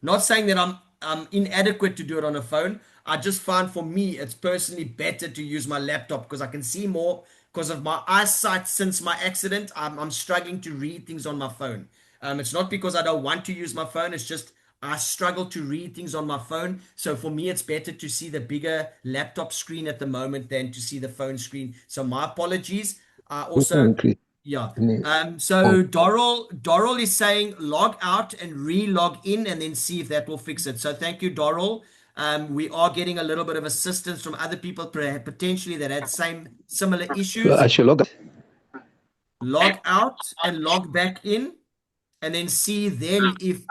[SPEAKER 1] not saying that I'm inadequate to do it on a phone. I just find, for me, it's personally better to use my laptop because I can see more. Because of my eyesight since my accident, I'm struggling to read things on my phone. It's not because I don't want to use my phone. It's just I struggle to read things on my phone. So for me, it's better to see the bigger laptop screen at the moment than to see the phone screen. So my apologies. Also, yeah. So Dorrel is saying log out and re-log in, and then see if that will fix it. So thank you, Dorrel. We are getting a little bit of assistance from other people potentially that had similar issues.
[SPEAKER 9] I should log out.
[SPEAKER 1] Log out and log back in, and then see then if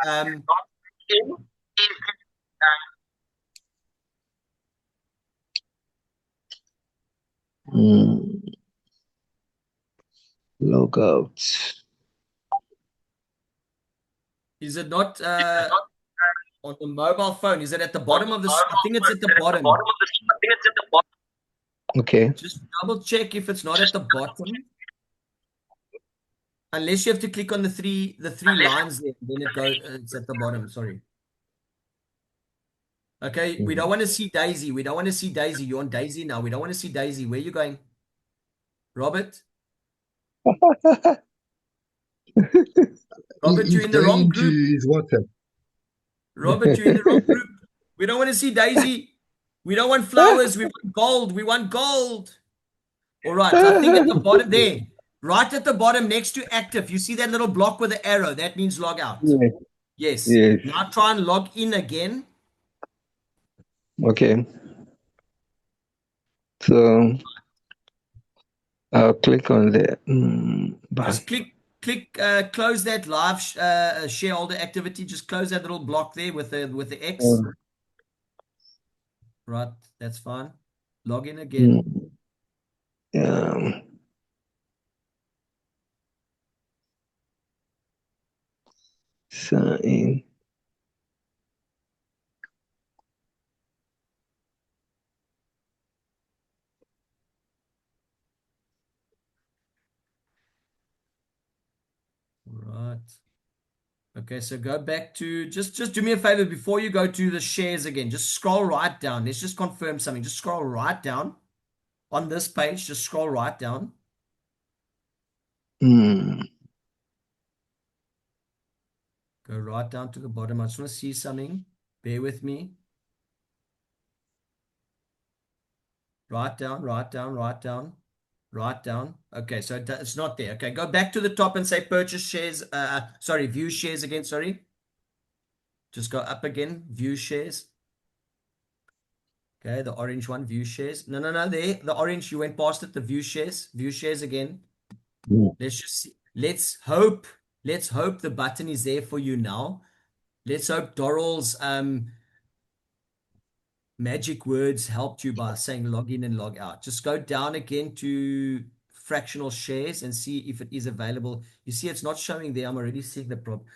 [SPEAKER 9] Log out.
[SPEAKER 1] is it not on the mobile phone? Is it at the bottom of the? I think it's at the bottom.
[SPEAKER 9] Okay.
[SPEAKER 1] Just double check if it's not at the bottom. Unless you have to click on the three lines there, then it goes. It's at the bottom. Sorry. Okay, we don't want to see Daisy. We don't want to see Daisy. You're on Daisy now. We don't want to see Daisy. Where are you going, Robert? Robert, you're in the wrong group.
[SPEAKER 3] His WhatsApp.
[SPEAKER 1] Robert, you're in the wrong group. We don't want to see Daisy. We don't want flowers. We want gold. We want gold. All right. I think at the bottom there, right at the bottom next to active, you see that little block with the arrow? That means log out. Yes. Now try and log in again.
[SPEAKER 9] Okay. So I'll click on the
[SPEAKER 1] Just click, close that live shareholder activity. Just close that little block there with the X. Right, that's fine. Log in again.
[SPEAKER 9] Sign in.
[SPEAKER 1] Right. Okay, so go back to just do me a favor before you go to the shares again. Just scroll right down. Let's just confirm something. Just scroll right down on this page. Just scroll right down. Go right down to the bottom. I just want to see something. Bear with me. Right down, right down, right down. Right down. Okay, so it's not there. Okay, go back to the top and say purchase shares. Sorry, view shares again. Sorry. Just go up again. View shares. Okay, the orange one, view shares. No, no, no, there. The orange, you went past it. The view shares. View shares again. Let's just see. Let's hope the button is there for you now. Let's hope Doral's magic words helped you by saying log in and log out. Just go down again to fractional shares and see if it is available. You see it's not showing there. I'm already seeing the problem.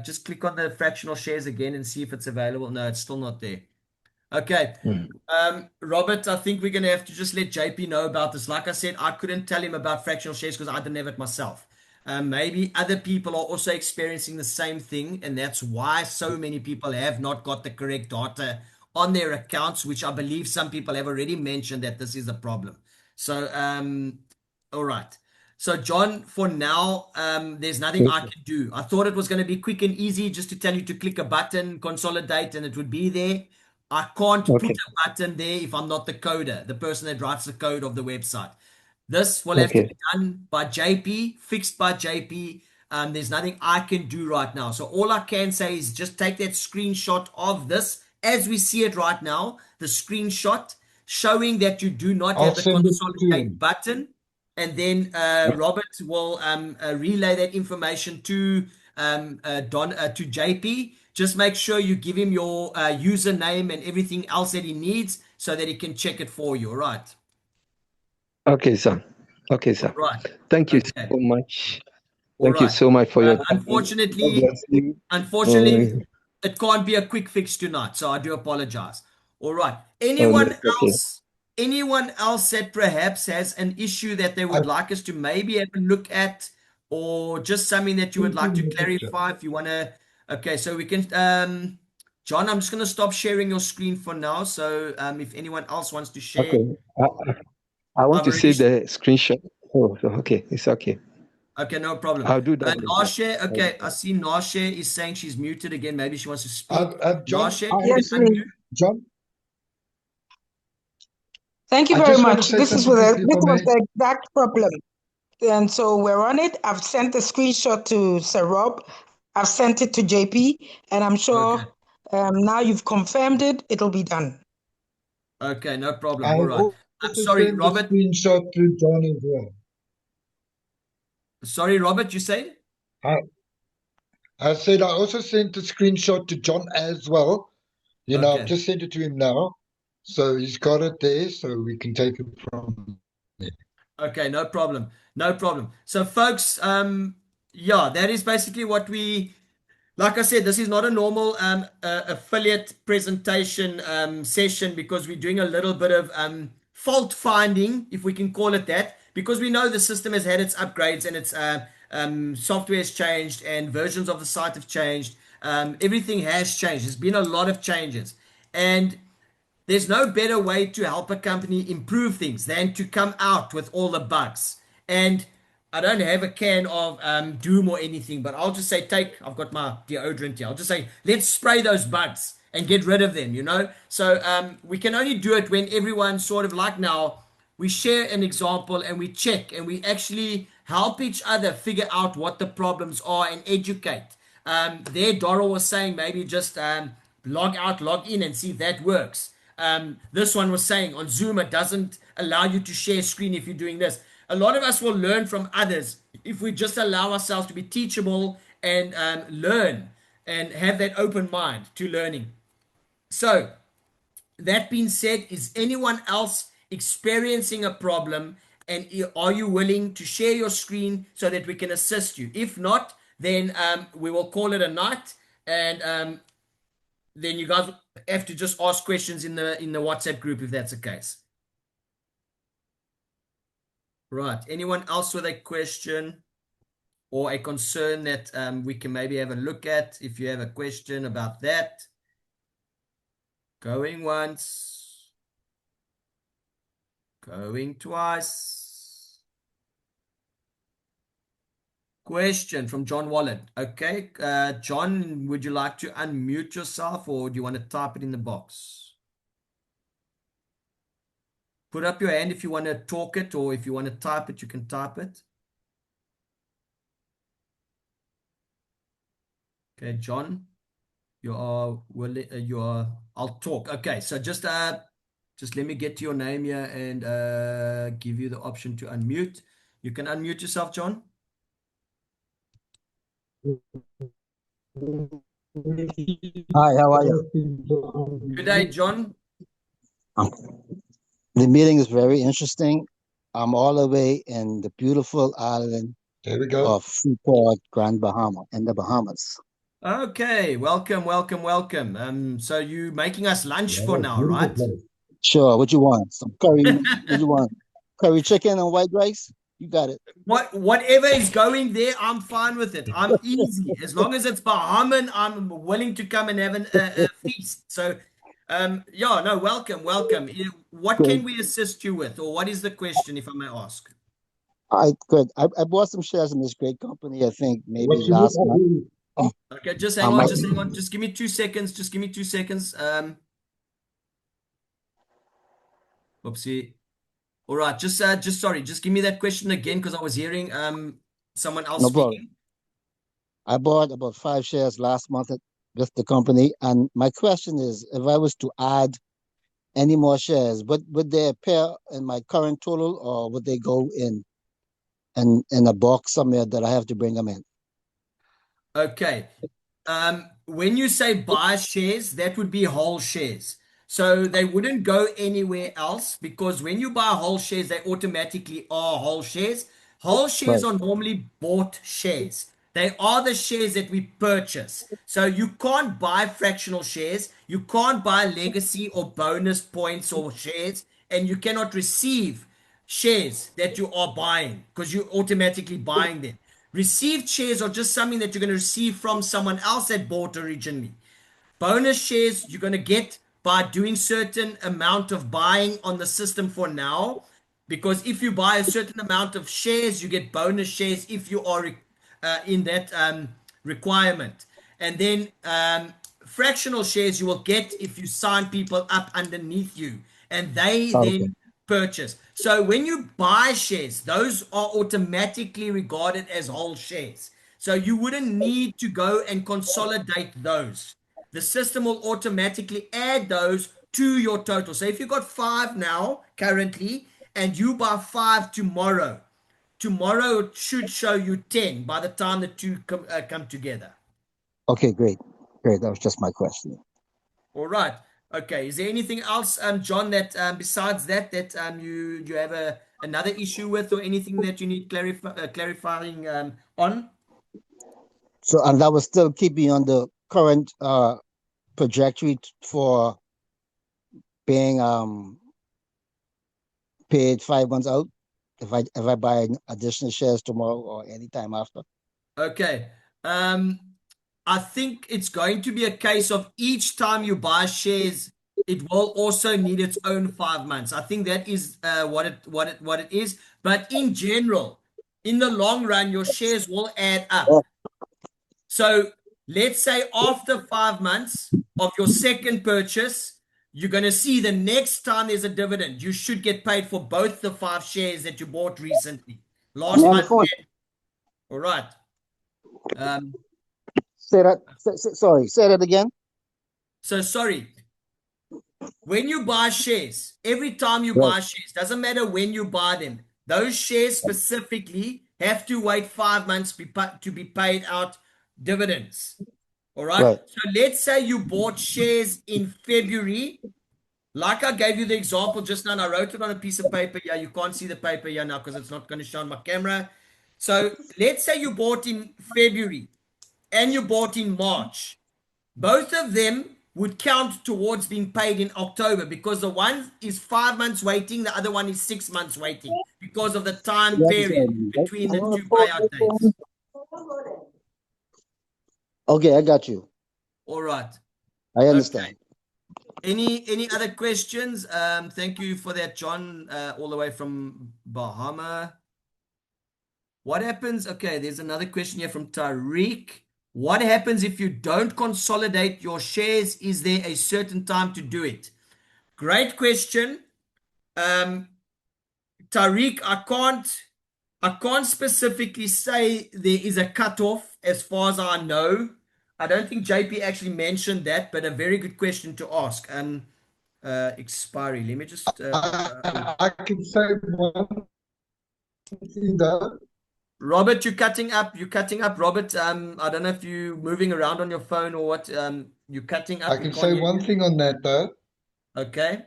[SPEAKER 1] Just click on the fractional shares again and see if it's available. No, it's still not there. Okay. Robert, I think we're going to have to just let JP know about this. Like I said, I couldn't tell him about fractional shares because I didn't have it myself. Maybe other people are also experiencing the same thing, and that's why so many people have not got the correct data on their accounts, which I believe some people have already mentioned that this is a problem. So, all right. So, John, for now, there's nothing I can do. I thought it was going to be quick and easy just to tell you to click a button, consolidate, and it would be there. I can't put a button there if I'm not the coder, the person that writes the code of the website. This will have to be done by JP, fixed by JP. There's nothing I can do right now. So all I can say is just take that screenshot of this as we see it right now, the screenshot showing that you do not have the consolidate button. And then Robert will relay that information to to JP. Just make sure you give him your username and everything else that he needs so that he can check it for you. All right.
[SPEAKER 9] Okay, sir. Okay, sir.
[SPEAKER 1] All right.
[SPEAKER 9] Thank you
[SPEAKER 1] Okay.
[SPEAKER 9] so much.
[SPEAKER 1] All
[SPEAKER 9] Thank you
[SPEAKER 1] right.
[SPEAKER 9] so much for your time.
[SPEAKER 1] Unfortunately, it can't be a quick fix tonight, so I do apologize. All right. Anyone else that perhaps has an issue that they would like us to maybe have a look at, or just something that you would like to clarify if you want to? Okay, so we can, John, I'm just going to stop sharing your screen for now. So if anyone else wants to share.
[SPEAKER 9] Okay. I want to see the screenshot. Oh, okay. It's okay.
[SPEAKER 1] Okay, no problem.
[SPEAKER 9] I'll do that.
[SPEAKER 1] Nashe, okay, I see Nashe is saying she's muted again. Maybe she wants to speak.
[SPEAKER 3] John,
[SPEAKER 1] Nashe,
[SPEAKER 3] John?
[SPEAKER 7] Thank you very much. This was the exact problem. And so we're on it. I've sent the screenshot to Sir Rob. I've sent it to JP, and I'm sure now you've confirmed it, it'll be done.
[SPEAKER 1] Okay, no problem. All right. I'm sorry, Robert.
[SPEAKER 3] Screenshot to John as well.
[SPEAKER 1] Sorry, Robert, you said?
[SPEAKER 3] I said I also sent a screenshot to John as well. You know, I've just sent it to him now. So he's got it there, so we can take it from there.
[SPEAKER 1] Okay, no problem. No problem. So, folks, yeah, that is basically what we, like I said, this is not a normal affiliate presentation session because we're doing a little bit of fault finding, if we can call it that, because we know the system has had its upgrades and its software has changed and versions of the site have changed. Everything has changed. There's been a lot of changes. And there's no better way to help a company improve things than to come out with all the bugs. And I don't have a can of Doom or anything, but I'll just say, I've got my deodorant here. I'll just say, let's spray those bugs and get rid of them, you know? So we can only do it when everyone sort of like now, we share an example and we check and we actually help each other figure out what the problems are and educate. There, Doral was saying maybe just log out, log in and see if that works. This one was saying on Zoom, it doesn't allow you to share screen if you're doing this. A lot of us will learn from others if we just allow ourselves to be teachable and learn and have that open mind to learning. So that being said, is anyone else experiencing a problem, and are you willing to share your screen so that we can assist you? If not, then we will call it a night, and then you guys have to just ask questions in the WhatsApp group if that's the case. Right. Anyone else with a question or a concern that we can maybe have a look at? If you have a question about that. Going once. Going twice. Question from John Wallen. Okay. John, would you like to unmute yourself or do you want to type it in the box? Put up your hand if you want to talk it, or if you want to type it, you can type it. Okay, John, you are willing, I'll talk. Okay, so just let me get to your name here and give you the option to unmute. You can unmute yourself, John.
[SPEAKER 10] Hi, how are you?
[SPEAKER 1] Good day, John.
[SPEAKER 10] The meeting is very interesting. I'm all the way in the beautiful island
[SPEAKER 3] There we go.
[SPEAKER 10] of Freeport, Grand Bahama, in the Bahamas.
[SPEAKER 1] Okay, welcome, welcome, welcome. So you making us lunch for now, right?
[SPEAKER 10] Sure, what you want? Some curry? What you want? Curry chicken and white rice? You got it.
[SPEAKER 1] Whatever is going there, I'm fine with it. I'm easy. As long as it's Bahamian, I'm willing to come and have a feast. So, yeah, no, welcome, welcome. What can we assist you with, or what is the question, if I may ask?
[SPEAKER 10] Good. I bought some shares in this great company, I think, maybe last month.
[SPEAKER 1] Okay, just hang on, just hang on. Just give me 2 seconds. Just give me 2 seconds. Oopsie. All right, just sorry, just give me that question again, because I was hearing someone else speaking.
[SPEAKER 10] I bought about 5 shares last month with the company, and my question is, if I was to add any more shares, would they appear in my current total, or would they go in a box somewhere that I have to bring them in?
[SPEAKER 1] Okay. When you say buy shares, that would be whole shares. So they wouldn't go anywhere else, because when you buy whole shares, they automatically are whole shares. Whole shares are normally bought shares. They are the shares that we purchase. So you can't buy fractional shares. You can't buy legacy or bonus points or shares, and you cannot receive shares that you are buying, because you're automatically buying them. Received shares are just something that you're going to receive from someone else that bought originally. Bonus shares you're going to get by doing certain amount of buying on the system for now, because if you buy a certain amount of shares, you get bonus shares if you are in that requirement. And then fractional shares you will get if you sign people up underneath you, and they then purchase. So when you buy shares, those are automatically regarded as whole shares. So you wouldn't need to go and consolidate those. The system will automatically add those to your total. So if you've got 5 now currently, and you buy 5 tomorrow it should show you 10 by the time the two come together.
[SPEAKER 10] Okay, great. That was just my question.
[SPEAKER 1] All right. Okay. Is there anything else, John, that besides that you have another issue with, or anything that you need clarifying on?
[SPEAKER 10] So, and that will still keep me on the current trajectory for being paid 5 months out if I buy additional shares tomorrow or anytime after.
[SPEAKER 1] Okay. I think it's going to be a case of each time you buy shares, it will also need its own 5 months. I think that is what it is. But in general, in the long run, your shares will add up. So let's say after 5 months of your second purchase, you're going to see the next time there's a dividend, you should get paid for both the 5 shares that you bought recently. Last month. All right.
[SPEAKER 10] Say that again.
[SPEAKER 1] So sorry. When you buy shares, every time you buy shares, doesn't matter when you buy them, those shares specifically have to wait 5 months to be paid out dividends. All right. So let's say you bought shares in February. Like I gave you the example just now, and I wrote it on a piece of paper. Yeah, you can't see the paper here now because it's not going to show on my camera. So let's say you bought in February and you bought in March. Both of them would count towards being paid in October, because the one is 5 months waiting, the other one is 6 months waiting, because of the time period between the two payout dates.
[SPEAKER 10] Okay, I got you.
[SPEAKER 1] All right.
[SPEAKER 10] I understand.
[SPEAKER 1] Okay. Any other questions? Thank you for that, John, all the way from Bahama. What happens? Okay, there's another question here from Tariq. What happens if you don't consolidate your shares? Is there a certain time to do it? Great question. Tariq, I can't specifically say there is a cutoff as far as I know. I don't think JP actually mentioned that, but a very good question to ask. Expiry. Let me just.
[SPEAKER 3] I can say one thing though.
[SPEAKER 1] Robert, you're cutting up. You're cutting up, Robert. I don't know if you're moving around on your phone or what. You're cutting up.
[SPEAKER 3] I
[SPEAKER 1] We
[SPEAKER 3] can
[SPEAKER 1] can't
[SPEAKER 3] say
[SPEAKER 1] hear
[SPEAKER 3] one
[SPEAKER 1] you.
[SPEAKER 3] thing on that though.
[SPEAKER 1] Okay.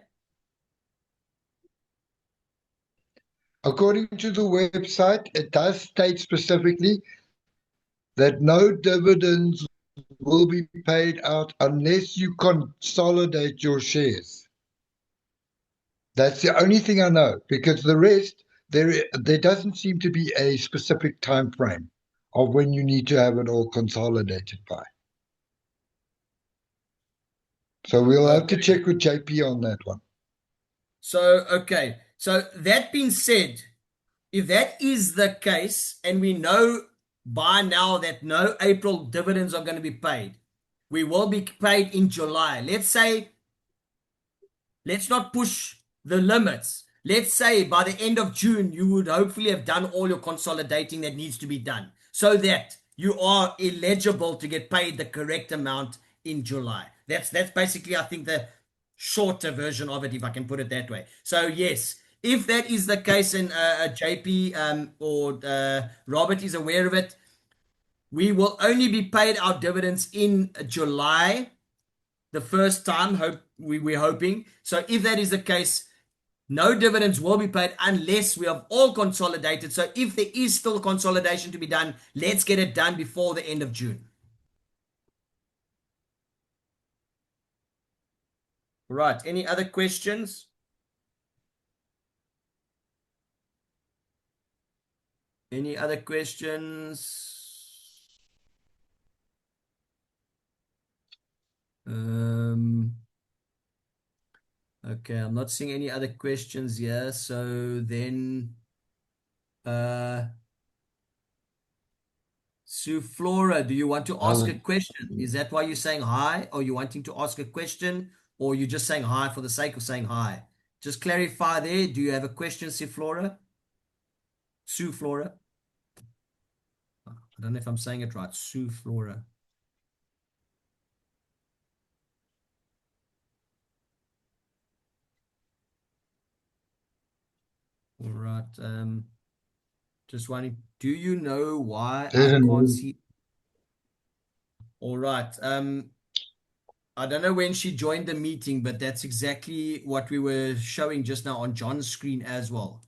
[SPEAKER 3] According to the website, it does state specifically that no dividends will be paid out unless you consolidate your shares. That's the only thing I know, because the rest, there doesn't seem to be a specific time frame of when you need to have it all consolidated by. So we'll have to
[SPEAKER 1] Okay.
[SPEAKER 3] check with JP on that one.
[SPEAKER 1] So, okay. So that being said, if that is the case, and we know by now that no April dividends are going to be paid, we will be paid in July. Let's say, let's not push the limits. Let's say by the end of June, you would hopefully have done all your consolidating that needs to be done so that you are eligible to get paid the correct amount in July. That's basically, I think, the shorter version of it, if I can put it that way. So yes, if that is the case and JP or Robert is aware of it, we will only be paid our dividends in July, the first time. We're hoping. So if that is the case, no dividends will be paid unless we have all consolidated. So if there is still consolidation to be done, let's get it done before the end of June. Right. Any other questions? Any other questions? Okay, I'm not seeing any other questions here. So then, Sue Flora, do you want to ask a question? Is that why you're saying hi? Or you wanting to ask a question? Or you're just saying hi for the sake of saying hi? Just clarify there. Do you have a question, Sue Flora? Sue Flora? I don't know if I'm saying it right. Sue Flora. All right. Just wondering, do you know why I can't see? All right. I don't know when she joined the meeting, but that's exactly what we were showing just now on John's screen as well.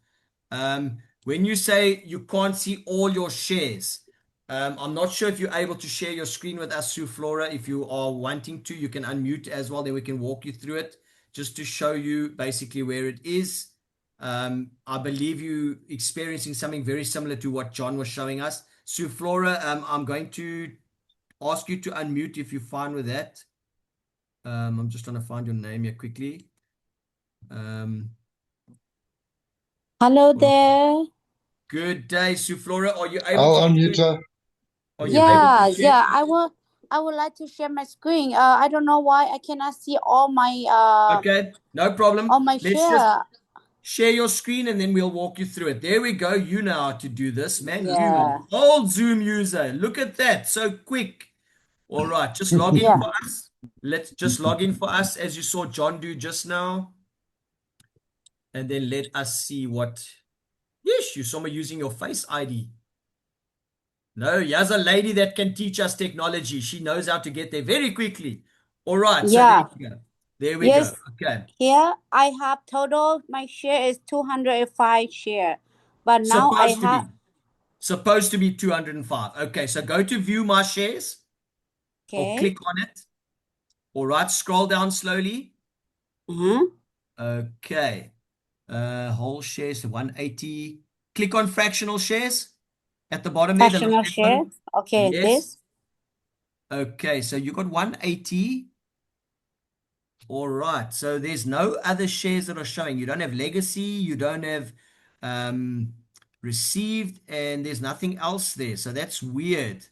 [SPEAKER 1] When you say you can't see all your shares, I'm not sure if you're able to share your screen with us, Sue Flora. If you are wanting to, you can unmute as well. Then we can walk you through it just to show you basically where it is. I believe you experiencing something very similar to what John was showing us. Sue Flora, I'm going to ask you to unmute if you're fine with that. I'm just trying to find your name here quickly.
[SPEAKER 11] Hello there.
[SPEAKER 1] Good day, Sue Flora. Are you able
[SPEAKER 3] I'll
[SPEAKER 1] to
[SPEAKER 3] unmute her.
[SPEAKER 1] Are you able to share?
[SPEAKER 11] Yeah. I would like to share my screen. I don't know why I cannot see all my
[SPEAKER 1] Okay, no problem.
[SPEAKER 11] all my
[SPEAKER 1] Let's just
[SPEAKER 11] share.
[SPEAKER 1] share your screen and then we'll walk you through it. There we go. You know how to do this, man. You
[SPEAKER 11] Yeah.
[SPEAKER 1] an old Zoom user. Look at that. So quick. All right, just log in
[SPEAKER 11] Yeah.
[SPEAKER 1] for us. Let's just log in for us as you saw John do just now. And then let us see what. Yes, you saw me using your Face ID. No, here's a lady that can teach us technology. She knows how to get there very quickly. All right, so
[SPEAKER 11] Yeah.
[SPEAKER 1] there we go. There we
[SPEAKER 11] Yes.
[SPEAKER 1] go. Okay.
[SPEAKER 11] Here I have total my share is 205 share. But now I have
[SPEAKER 1] Supposed to be 205. Okay, so go to view my shares or
[SPEAKER 11] okay.
[SPEAKER 1] click on it. All right, scroll down slowly. Okay. Whole shares 180. Click on fractional shares at the bottom there.
[SPEAKER 11] Fractional shares. Okay,
[SPEAKER 1] yes.
[SPEAKER 11] this.
[SPEAKER 1] Okay, so you got 180. All right, so there's no other shares that are showing. You don't have legacy, you don't have received, and there's nothing else there. So that's weird.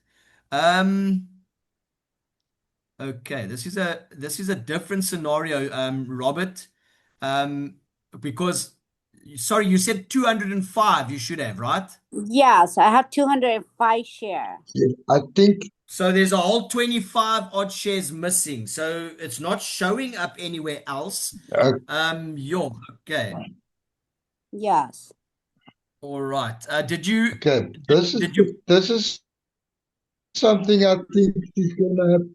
[SPEAKER 1] Okay, this is a different scenario, Robert. because, sorry, you said 205 you should have, right?
[SPEAKER 11] Yes, I have 205 share.
[SPEAKER 3] I think
[SPEAKER 1] So there's a whole 25 odd shares missing. So it's not showing up anywhere else. Okay.
[SPEAKER 11] Yes.
[SPEAKER 1] All right. Did you
[SPEAKER 3] okay. This is something I think she's gonna have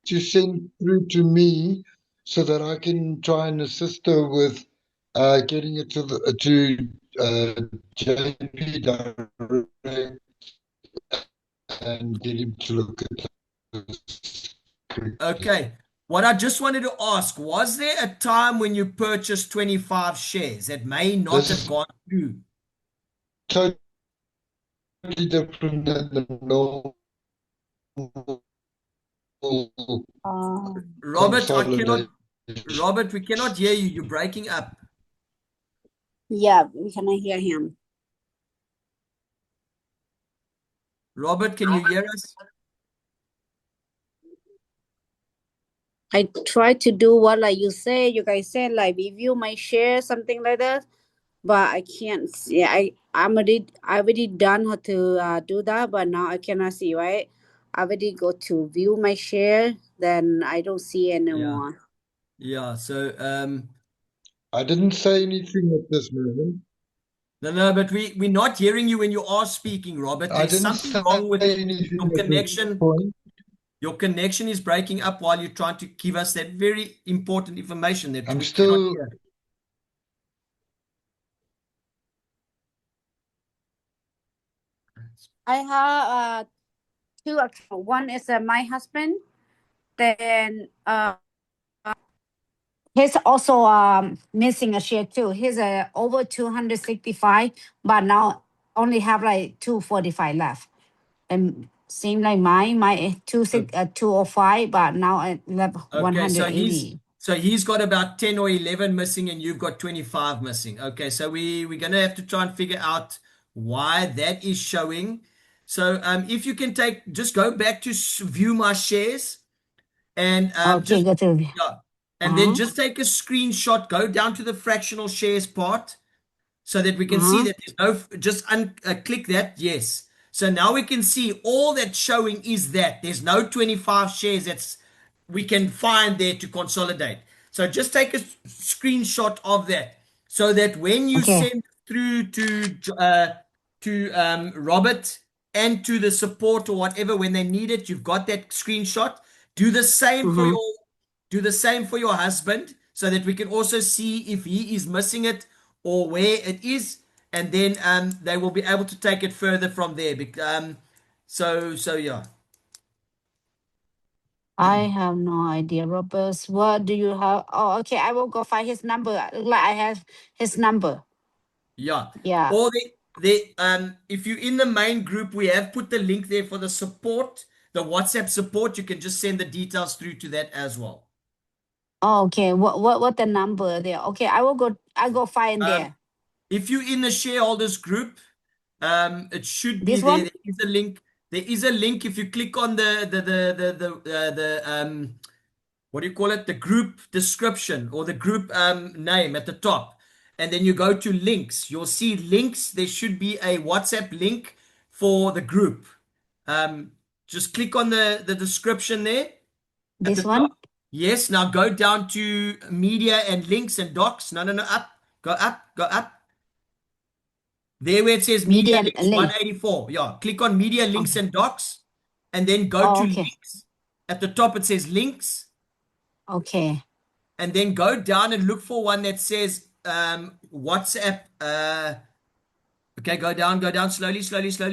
[SPEAKER 3] to send through to me so that I can try and assist her with getting it to JP direct and get him to look at this.
[SPEAKER 1] Okay. What I just wanted to ask, was there a time when you purchased 25 shares that may not have gone through?
[SPEAKER 3] Totally different than the normal
[SPEAKER 1] Robert, we cannot hear you. You're breaking up.
[SPEAKER 11] Yeah, we cannot hear him.
[SPEAKER 1] Robert, can you hear us?
[SPEAKER 11] I try to do what like you say, you guys said, like review my share, something like that, but I can't see. I already done how to do that, but now I cannot see, right? I already go to view my share, then I don't see anymore.
[SPEAKER 1] Yeah, so
[SPEAKER 3] I didn't say anything at this moment.
[SPEAKER 1] No, but we're not hearing you when you are speaking, Robert. There's something wrong with your connection. Your connection is breaking up while you're trying to give us that very important information that we cannot hear.
[SPEAKER 11] I have two accounts. One is my husband, then he's also missing a share too. He's over 265, but now only have like 245 left. And same like my 205, but now I left 180.
[SPEAKER 1] So he's got about 10 or 11 missing and you've got 25 missing. Okay, so we're going to have to try and figure out why that is showing. So if you can just go back to view my shares and then just take a screenshot, go down to the fractional shares part so that we can see that there's no, just click that, yes. So now we can see all that's showing is that there's no 25 shares we can find there to consolidate. So just take a screenshot of that so that when you send through to Robert and to the support or whatever, when they need it, you've got that screenshot. Do the same for your husband so that we can also see if he is missing it or where it is. And then they will be able to take it further from there. So yeah.
[SPEAKER 11] I have no idea, Robert. What do you have? Oh, okay. I will go find his number. Like I have his number.
[SPEAKER 1] Yeah.
[SPEAKER 11] Yeah.
[SPEAKER 1] Or if you're in the main group, we have put the link there for the support, the WhatsApp support. You can just send the details through to that as well.
[SPEAKER 11] Oh, okay. What the number there? Okay, I'll go find there.
[SPEAKER 1] If you're in the shareholders group, it should be
[SPEAKER 11] This
[SPEAKER 1] there.
[SPEAKER 11] one?
[SPEAKER 1] There is a link. There is a link. If you click on the what do you call it? The group description or the group name at the top, and then you go to links. You'll see links. There should be a WhatsApp link for the group. Just click on the description there.
[SPEAKER 11] This one?
[SPEAKER 1] Top. Yes. Now go down to media and links and docs. No, up. Go up. There where it says media links, 184. Yeah, click on media links and docs and then go to links. At the top it says links.
[SPEAKER 11] Okay.
[SPEAKER 1] And then go down and look for one that says WhatsApp. Okay, go down slowly.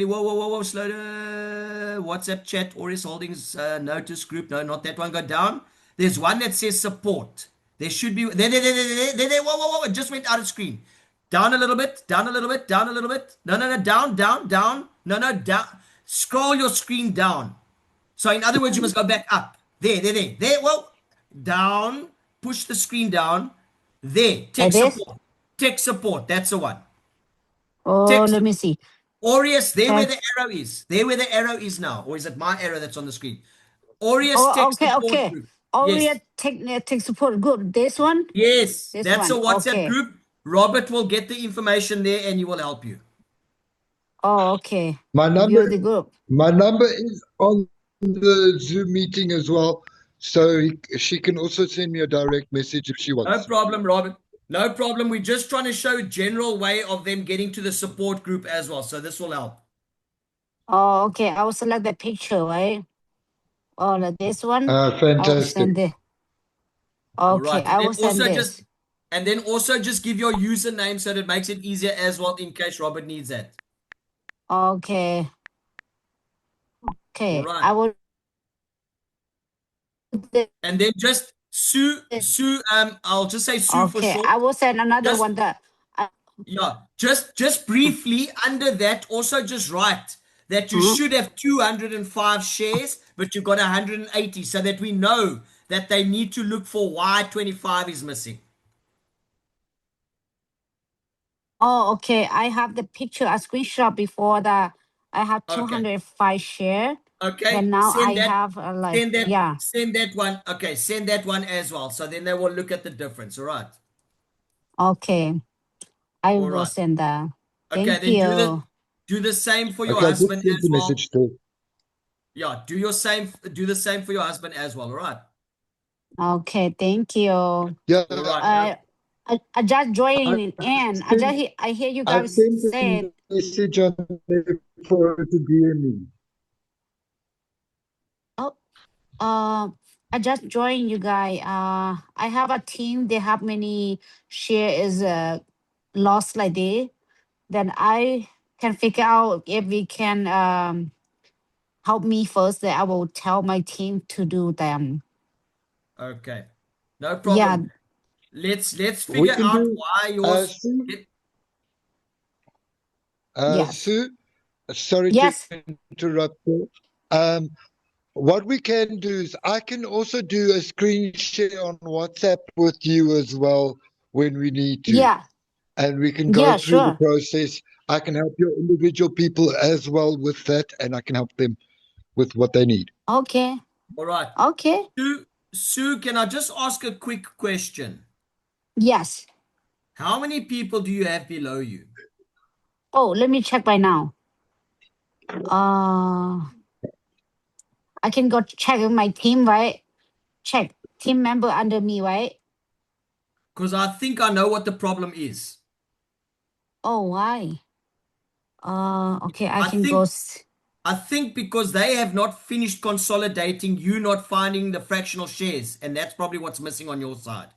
[SPEAKER 1] Whoa, slow. WhatsApp chat, Aureus Holdings notice group. No, not that one. Go down. There's one that says support. There should be there. Whoa, it just went out of screen. Down a little bit. No, down. No, down. Scroll your screen down. So in other words, you must go back up. There. Whoa, down. Push the screen down. There. Tech support. That's the one.
[SPEAKER 11] Oh, let me see.
[SPEAKER 1] Aureus, where the arrow is. There where the arrow is now. Or is it my arrow that's on the screen? Aureus Tech Support Group.
[SPEAKER 11] Aureus Tech Support Group. This one?
[SPEAKER 1] Yes. That's a WhatsApp group. Robert will get the information there and he will help you.
[SPEAKER 11] Oh, okay.
[SPEAKER 3] My
[SPEAKER 11] View
[SPEAKER 3] number,
[SPEAKER 11] the group.
[SPEAKER 3] my number is on the Zoom meeting as well, so she can also send me a direct message if she
[SPEAKER 1] No
[SPEAKER 3] wants.
[SPEAKER 1] problem, Robert. No problem. We're just trying to show a general way of them getting to the support group as well. So this will help.
[SPEAKER 11] Oh, okay. I will select the picture, right? Oh, like this one. I will
[SPEAKER 3] Fantastic.
[SPEAKER 11] send it.
[SPEAKER 1] All
[SPEAKER 11] Okay,
[SPEAKER 1] right.
[SPEAKER 11] I will send this.
[SPEAKER 1] And then also just give your username so that it makes it easier as well in case Robert needs that.
[SPEAKER 11] Okay. Okay.
[SPEAKER 1] All right.
[SPEAKER 11] I will.
[SPEAKER 1] And then just Sue, I'll just say Sue for
[SPEAKER 11] Okay,
[SPEAKER 1] short.
[SPEAKER 11] I will send another
[SPEAKER 1] Just-
[SPEAKER 11] one that.
[SPEAKER 1] Yeah, just briefly under that, also just write that you should have 205 shares, but you got 180, so that we know that they need to look for why 25 is missing.
[SPEAKER 11] Oh, okay. I have the picture, a screenshot before that. I have
[SPEAKER 1] Okay.
[SPEAKER 11] 205 share.
[SPEAKER 1] Okay,
[SPEAKER 11] But now
[SPEAKER 1] send
[SPEAKER 11] I
[SPEAKER 1] that,
[SPEAKER 11] have like,
[SPEAKER 1] send that,
[SPEAKER 11] yeah.
[SPEAKER 1] send that one. Okay, send that one as well. So then they will look at the difference. All right.
[SPEAKER 11] Okay. I
[SPEAKER 1] All
[SPEAKER 11] will
[SPEAKER 1] right.
[SPEAKER 11] send that.
[SPEAKER 1] Okay,
[SPEAKER 11] Thank
[SPEAKER 1] then
[SPEAKER 11] you.
[SPEAKER 1] do the same for your
[SPEAKER 3] Okay, I just
[SPEAKER 1] husband
[SPEAKER 3] sent
[SPEAKER 1] as
[SPEAKER 3] the
[SPEAKER 1] well.
[SPEAKER 3] message too.
[SPEAKER 1] Yeah, do the same for your husband as well. All right.
[SPEAKER 11] Okay, thank you.
[SPEAKER 3] Yeah,
[SPEAKER 1] All right.
[SPEAKER 11] I just joined in,
[SPEAKER 3] I
[SPEAKER 11] and I hear you
[SPEAKER 3] I
[SPEAKER 11] guys
[SPEAKER 3] sent
[SPEAKER 11] say,
[SPEAKER 3] a message on there for her to DM me.
[SPEAKER 11] I just joined you guys. I have a team. They have many shares lost like this. Then I can figure out if we can help me first. Then I will tell my team to do them.
[SPEAKER 1] Okay. No problem. Let's
[SPEAKER 3] We
[SPEAKER 1] figure
[SPEAKER 3] can
[SPEAKER 1] out
[SPEAKER 3] do,
[SPEAKER 1] why yours.
[SPEAKER 3] Sue,
[SPEAKER 11] Yes.
[SPEAKER 3] Sue, sorry
[SPEAKER 11] Yes.
[SPEAKER 3] to interrupt you. What we can do is I can also do a screen share on WhatsApp with you as well when we need to.
[SPEAKER 11] Yeah.
[SPEAKER 3] And we can go
[SPEAKER 11] Yeah,
[SPEAKER 3] through the
[SPEAKER 11] sure.
[SPEAKER 3] process. I can help your individual people as well with that, and I can help them with what they need.
[SPEAKER 11] Okay.
[SPEAKER 1] All right.
[SPEAKER 11] Okay.
[SPEAKER 1] Sue, can I just ask a quick question?
[SPEAKER 11] Yes.
[SPEAKER 1] How many people do you have below you?
[SPEAKER 11] Oh, let me check by now. I can go check with my team, right? Check team member under me, right?
[SPEAKER 1] Because I think I know what the problem is.
[SPEAKER 11] Oh, why? Okay, I can
[SPEAKER 1] think,
[SPEAKER 11] go.
[SPEAKER 1] I think because they have not finished consolidating, you not finding the fractional shares, and that's probably what's missing on your side.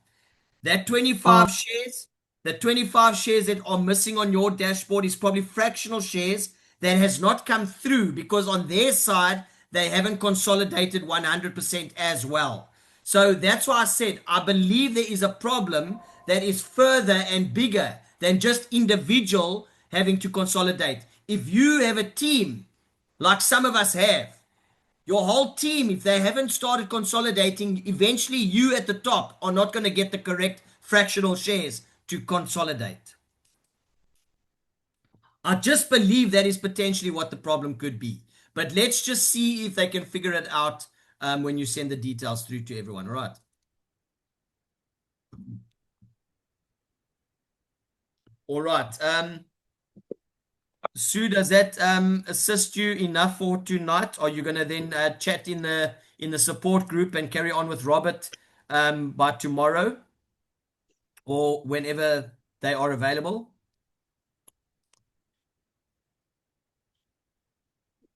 [SPEAKER 1] That 25 shares, the 25 shares that are missing on your dashboard is probably fractional shares that has not come through because on their side, they haven't consolidated 100% as well. So that's why I said, I believe there is a problem that is further and bigger than just individual having to consolidate. If you have a team, like some of us have, your whole team, if they haven't started consolidating, eventually you at the top are not going to get the correct fractional shares to consolidate. I just believe that is potentially what the problem could be. But let's just see if they can figure it out when you send the details through to everyone, all right? All right. Sue, does that assist you enough for tonight? Are you going to then chat in the support group and carry on with Robert by tomorrow or whenever they are available?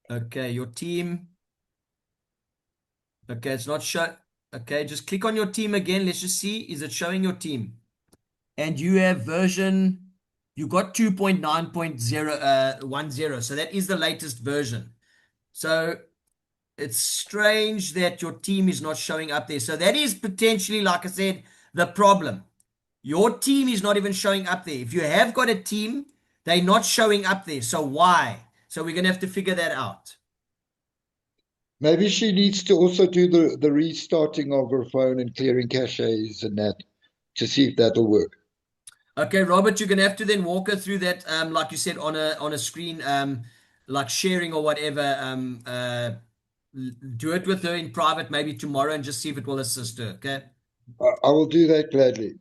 [SPEAKER 1] Okay, your team. Okay, it's not show. Okay, just click on your team again. Let's just see. Is it showing your team? And you have version. You got 2.9.010. So that is the latest version. So it's strange that your team is not showing up there. So that is potentially, like I said, the problem. Your team is not even showing up there. If you have got a team, they're not showing up there. So why? So we're going to have to figure that out.
[SPEAKER 3] Maybe she needs to also do the restarting of her phone and clearing caches and that to see if that'll work.
[SPEAKER 1] Okay, Robert, you're going to have to then walk her through that, like you said, on a screen, like sharing or whatever. Do it with her in private, maybe tomorrow, and just see if it will assist her, okay?
[SPEAKER 3] I will do that gladly.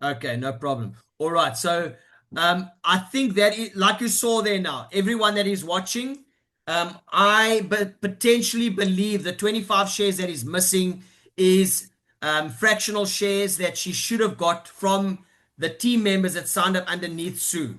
[SPEAKER 1] Okay, no problem. All right. So I think that like you saw there now, everyone that is watching, potentially believe the 25 shares that is missing is fractional shares that she should have got from the team members that signed up underneath Sue.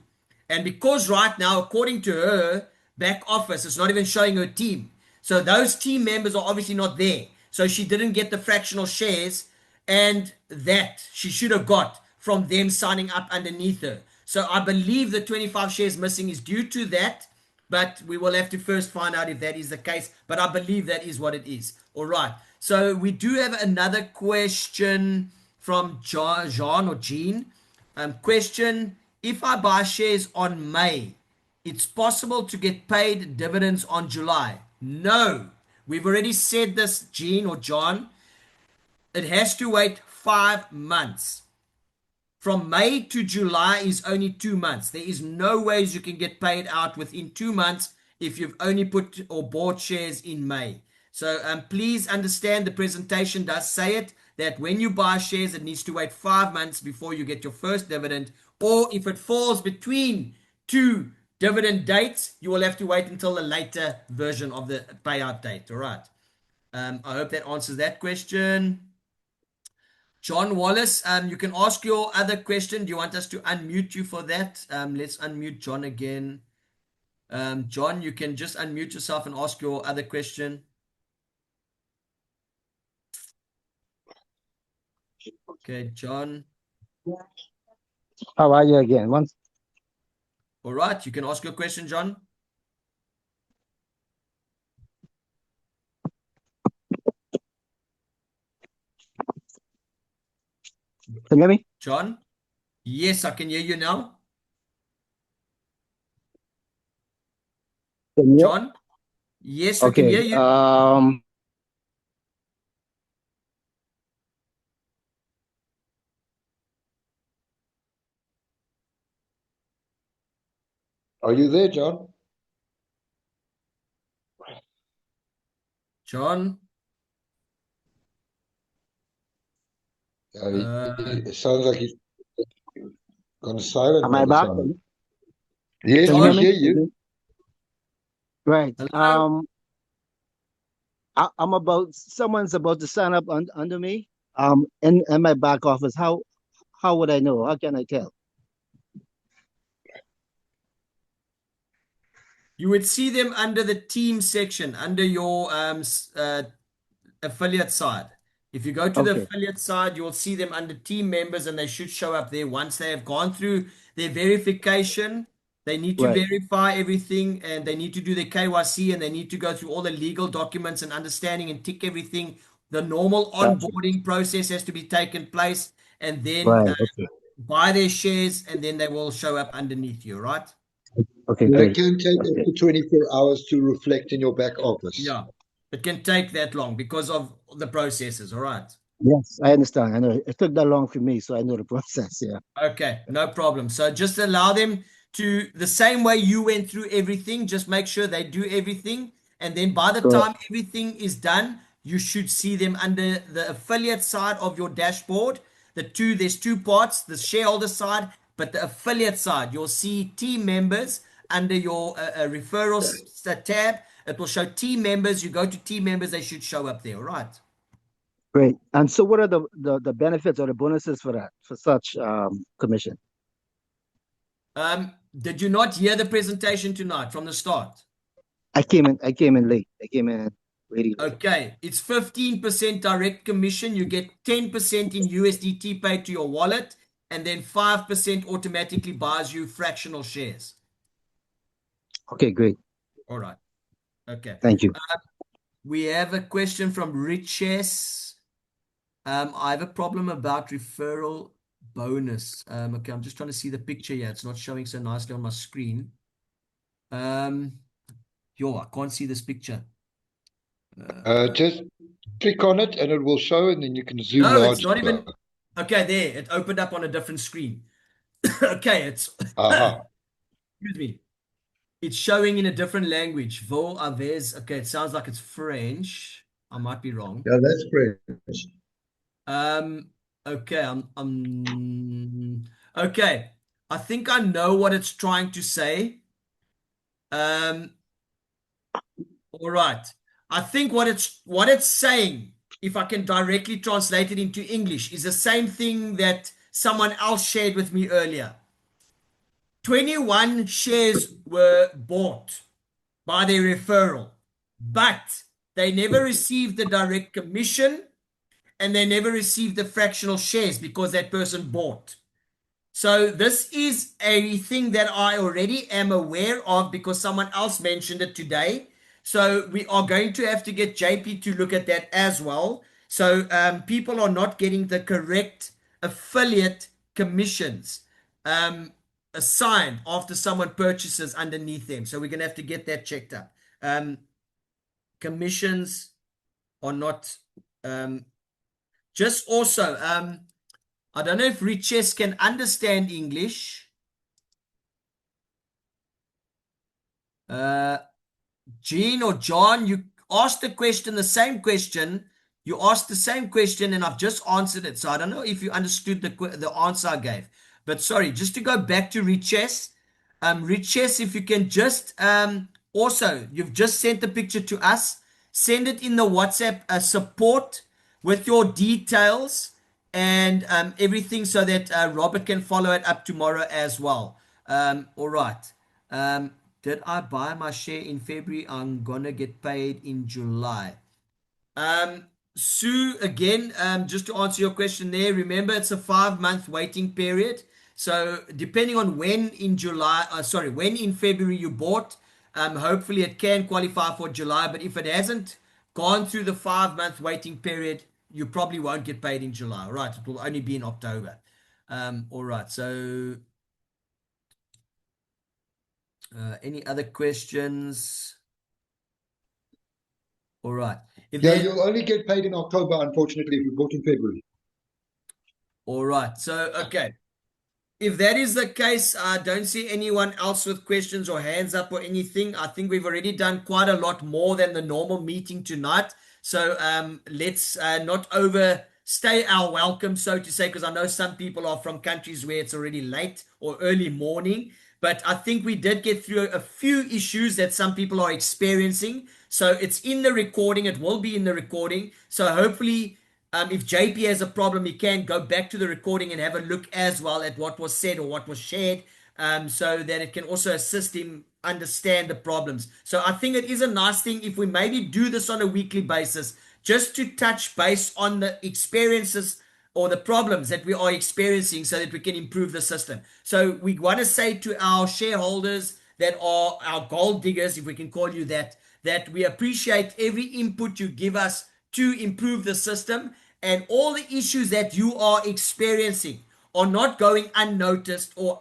[SPEAKER 1] And because right now, according to her back office, it's not even showing her team. So those team members are obviously not there. So she didn't get the fractional shares and that she should have got from them signing up underneath her. So I believe the 25 shares missing is due to that, but we will have to first find out if that is the case. But I believe that is what it is. All right. So we do have another question from Jean or Jean. Question: if I buy shares on May, it's possible to get paid dividends on July? No. We've already said this, Jean or John. It has to wait 5 months. From May to July is only 2 months. There is no ways you can get paid out within 2 months if you've only put or bought shares in May. So please understand the presentation does say it, that when you buy shares, it needs to wait 5 months before you get your first dividend. Or if it falls between 2 dividend dates, you will have to wait until the later version of the payout date. All right. I hope that answers that question. John Wallace, you can ask your other question. Do you want us to unmute you for that? Let's unmute John again. John, you can just unmute yourself and ask your other question. Okay, John.
[SPEAKER 10] How are you again?
[SPEAKER 1] All right, you can ask your question, John.
[SPEAKER 10] Can you hear me?
[SPEAKER 1] John? Yes, I can hear you now. John? Yes, we can hear you.
[SPEAKER 3] Are you there, John?
[SPEAKER 1] John?
[SPEAKER 3] It sounds like he's gone silent.
[SPEAKER 10] Am I back?
[SPEAKER 3] Yes,
[SPEAKER 10] Can
[SPEAKER 3] we
[SPEAKER 10] you hear
[SPEAKER 3] hear
[SPEAKER 10] me?
[SPEAKER 3] you.
[SPEAKER 10] Right.
[SPEAKER 1] Hello?
[SPEAKER 10] Someone's about to sign up under me. In my back office. How would I know? How can I tell?
[SPEAKER 1] You would see them under the team section, under your affiliate side. If you go to the affiliate side, you'll see them under team members, and they should show up there once they have gone through their verification. They need to verify everything, and they need to do their KYC, and they need to go through all the legal documents and understanding and tick everything. The normal onboarding process has to be taken place, and then buy their shares, and then they will show up underneath you, right?
[SPEAKER 3] Okay, it can take up to 24 hours to reflect in your back office.
[SPEAKER 1] Yeah, it can take that long because of the processes, all right?
[SPEAKER 10] Yes, I understand. I know it took that long for me, so I know the process. Yeah.
[SPEAKER 1] Okay, no problem. So just allow them to, the same way you went through everything, just make sure they do everything. And then by the time everything is done, you should see them under the affiliate side of your dashboard. There's 2 parts, the shareholder side, but the affiliate side, you'll see team members under your referrals tab. It will show team members. You go to team members, they should show up there, all right?
[SPEAKER 10] Great. And so what are the benefits or the bonuses for that, for such commission?
[SPEAKER 1] Did you not hear the presentation tonight from the start?
[SPEAKER 10] I came in late. I came in really late.
[SPEAKER 1] Okay, it's 15% direct commission. You get 10% in USDT paid to your wallet, and then 5% automatically buys you fractional shares.
[SPEAKER 10] Okay, great.
[SPEAKER 1] All right. Okay.
[SPEAKER 10] Thank you.
[SPEAKER 1] We have a question from Riches. I have a problem about referral bonus. Okay, I'm just trying to see the picture here. It's not showing so nicely on my screen. I can't see this picture.
[SPEAKER 3] Just click on it and it will show, and then you can zoom
[SPEAKER 1] No,
[SPEAKER 3] large.
[SPEAKER 1] it's not even. Okay, there. It opened up on a different screen. Okay, it's. Excuse me. It's showing in a different language. Vaux Avez. Okay, it sounds like it's French. I might be wrong.
[SPEAKER 3] Yeah, that's French.
[SPEAKER 1] Okay, Okay, I think I know what it's trying to say. All right. I think what it's saying, if I can directly translate it into English, is the same thing that someone else shared with me earlier. 21 shares were bought by their referral, but they never received the direct commission and they never received the fractional shares because that person bought. So this is a thing that I already am aware of because someone else mentioned it today. So we are going to have to get JP to look at that as well. So people are not getting the correct affiliate commissions assigned after someone purchases underneath them. So we're going to have to get that checked up. Commissions are not just also I don't know if Riches can understand English. Jean or John, you asked the question, the same question. You asked the same question and I've just answered it. So I don't know if you understood the answer I gave. But sorry, just to go back to Riches. Riches, if you can just also, you've just sent the picture to us. Send it in the WhatsApp support with your details and everything so that Robert can follow it up tomorrow as well. All right. Did I buy my share in February? I'm gonna get paid in July. Sue, again, just to answer your question there, remember it's a 5-month waiting period. So depending on when in when in February you bought, hopefully it can qualify for July. But if it hasn't gone through the 5-month waiting period, you probably won't get paid in July. All right, it will only be in October. All right, so any other questions? All right.
[SPEAKER 3] You'll only get paid in October, unfortunately, if you bought in February.
[SPEAKER 1] All right. So, okay. If that is the case, I don't see anyone else with questions or hands up or anything. I think we've already done quite a lot more than the normal meeting tonight. So let's not overstay our welcome, so to say, because I know some people are from countries where it's already late or early morning. But I think we did get through a few issues that some people are experiencing. So it's in the recording. It will be in the recording. So hopefully, if JP has a problem, he can go back to the recording and have a look as well at what was said or what was shared, so that it can also assist him understand the problems. So I think it is a nice thing if we maybe do this on a weekly basis, just to touch base on the experiences or the problems that we are experiencing so that we can improve the system. So we want to say to our shareholders that are our gold diggers, if we can call you that we appreciate every input you give us to improve the system, and all the issues that you are experiencing are not going unnoticed or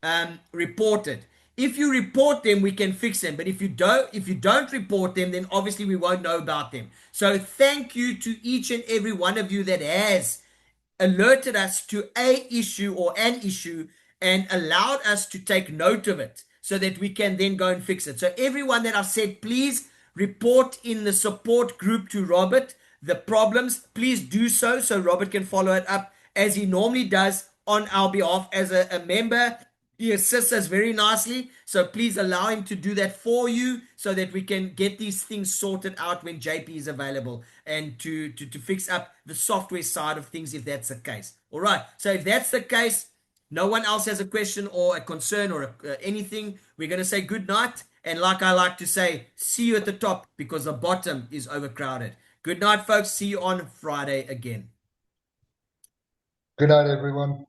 [SPEAKER 1] unreported. If you report them, we can fix them. But if you don't report them, then obviously we won't know about them. So thank you to each and every one of you that has alerted us to a issue or an issue and allowed us to take note of it so that we can then go and fix it. So everyone that I've said, please report in the support group to Robert the problems. Please do so Robert can follow it up as he normally does on our behalf as a member. He assists us very nicely. So please allow him to do that for you so that we can get these things sorted out when JP is available and to fix up the software side of things if that's the case. All right. So if that's the case, no one else has a question or a concern or anything, we're going to say good night. And like I like to say, see you at the top because the bottom is overcrowded. Good night, folks. See you on Friday again.
[SPEAKER 3] Good night, everyone.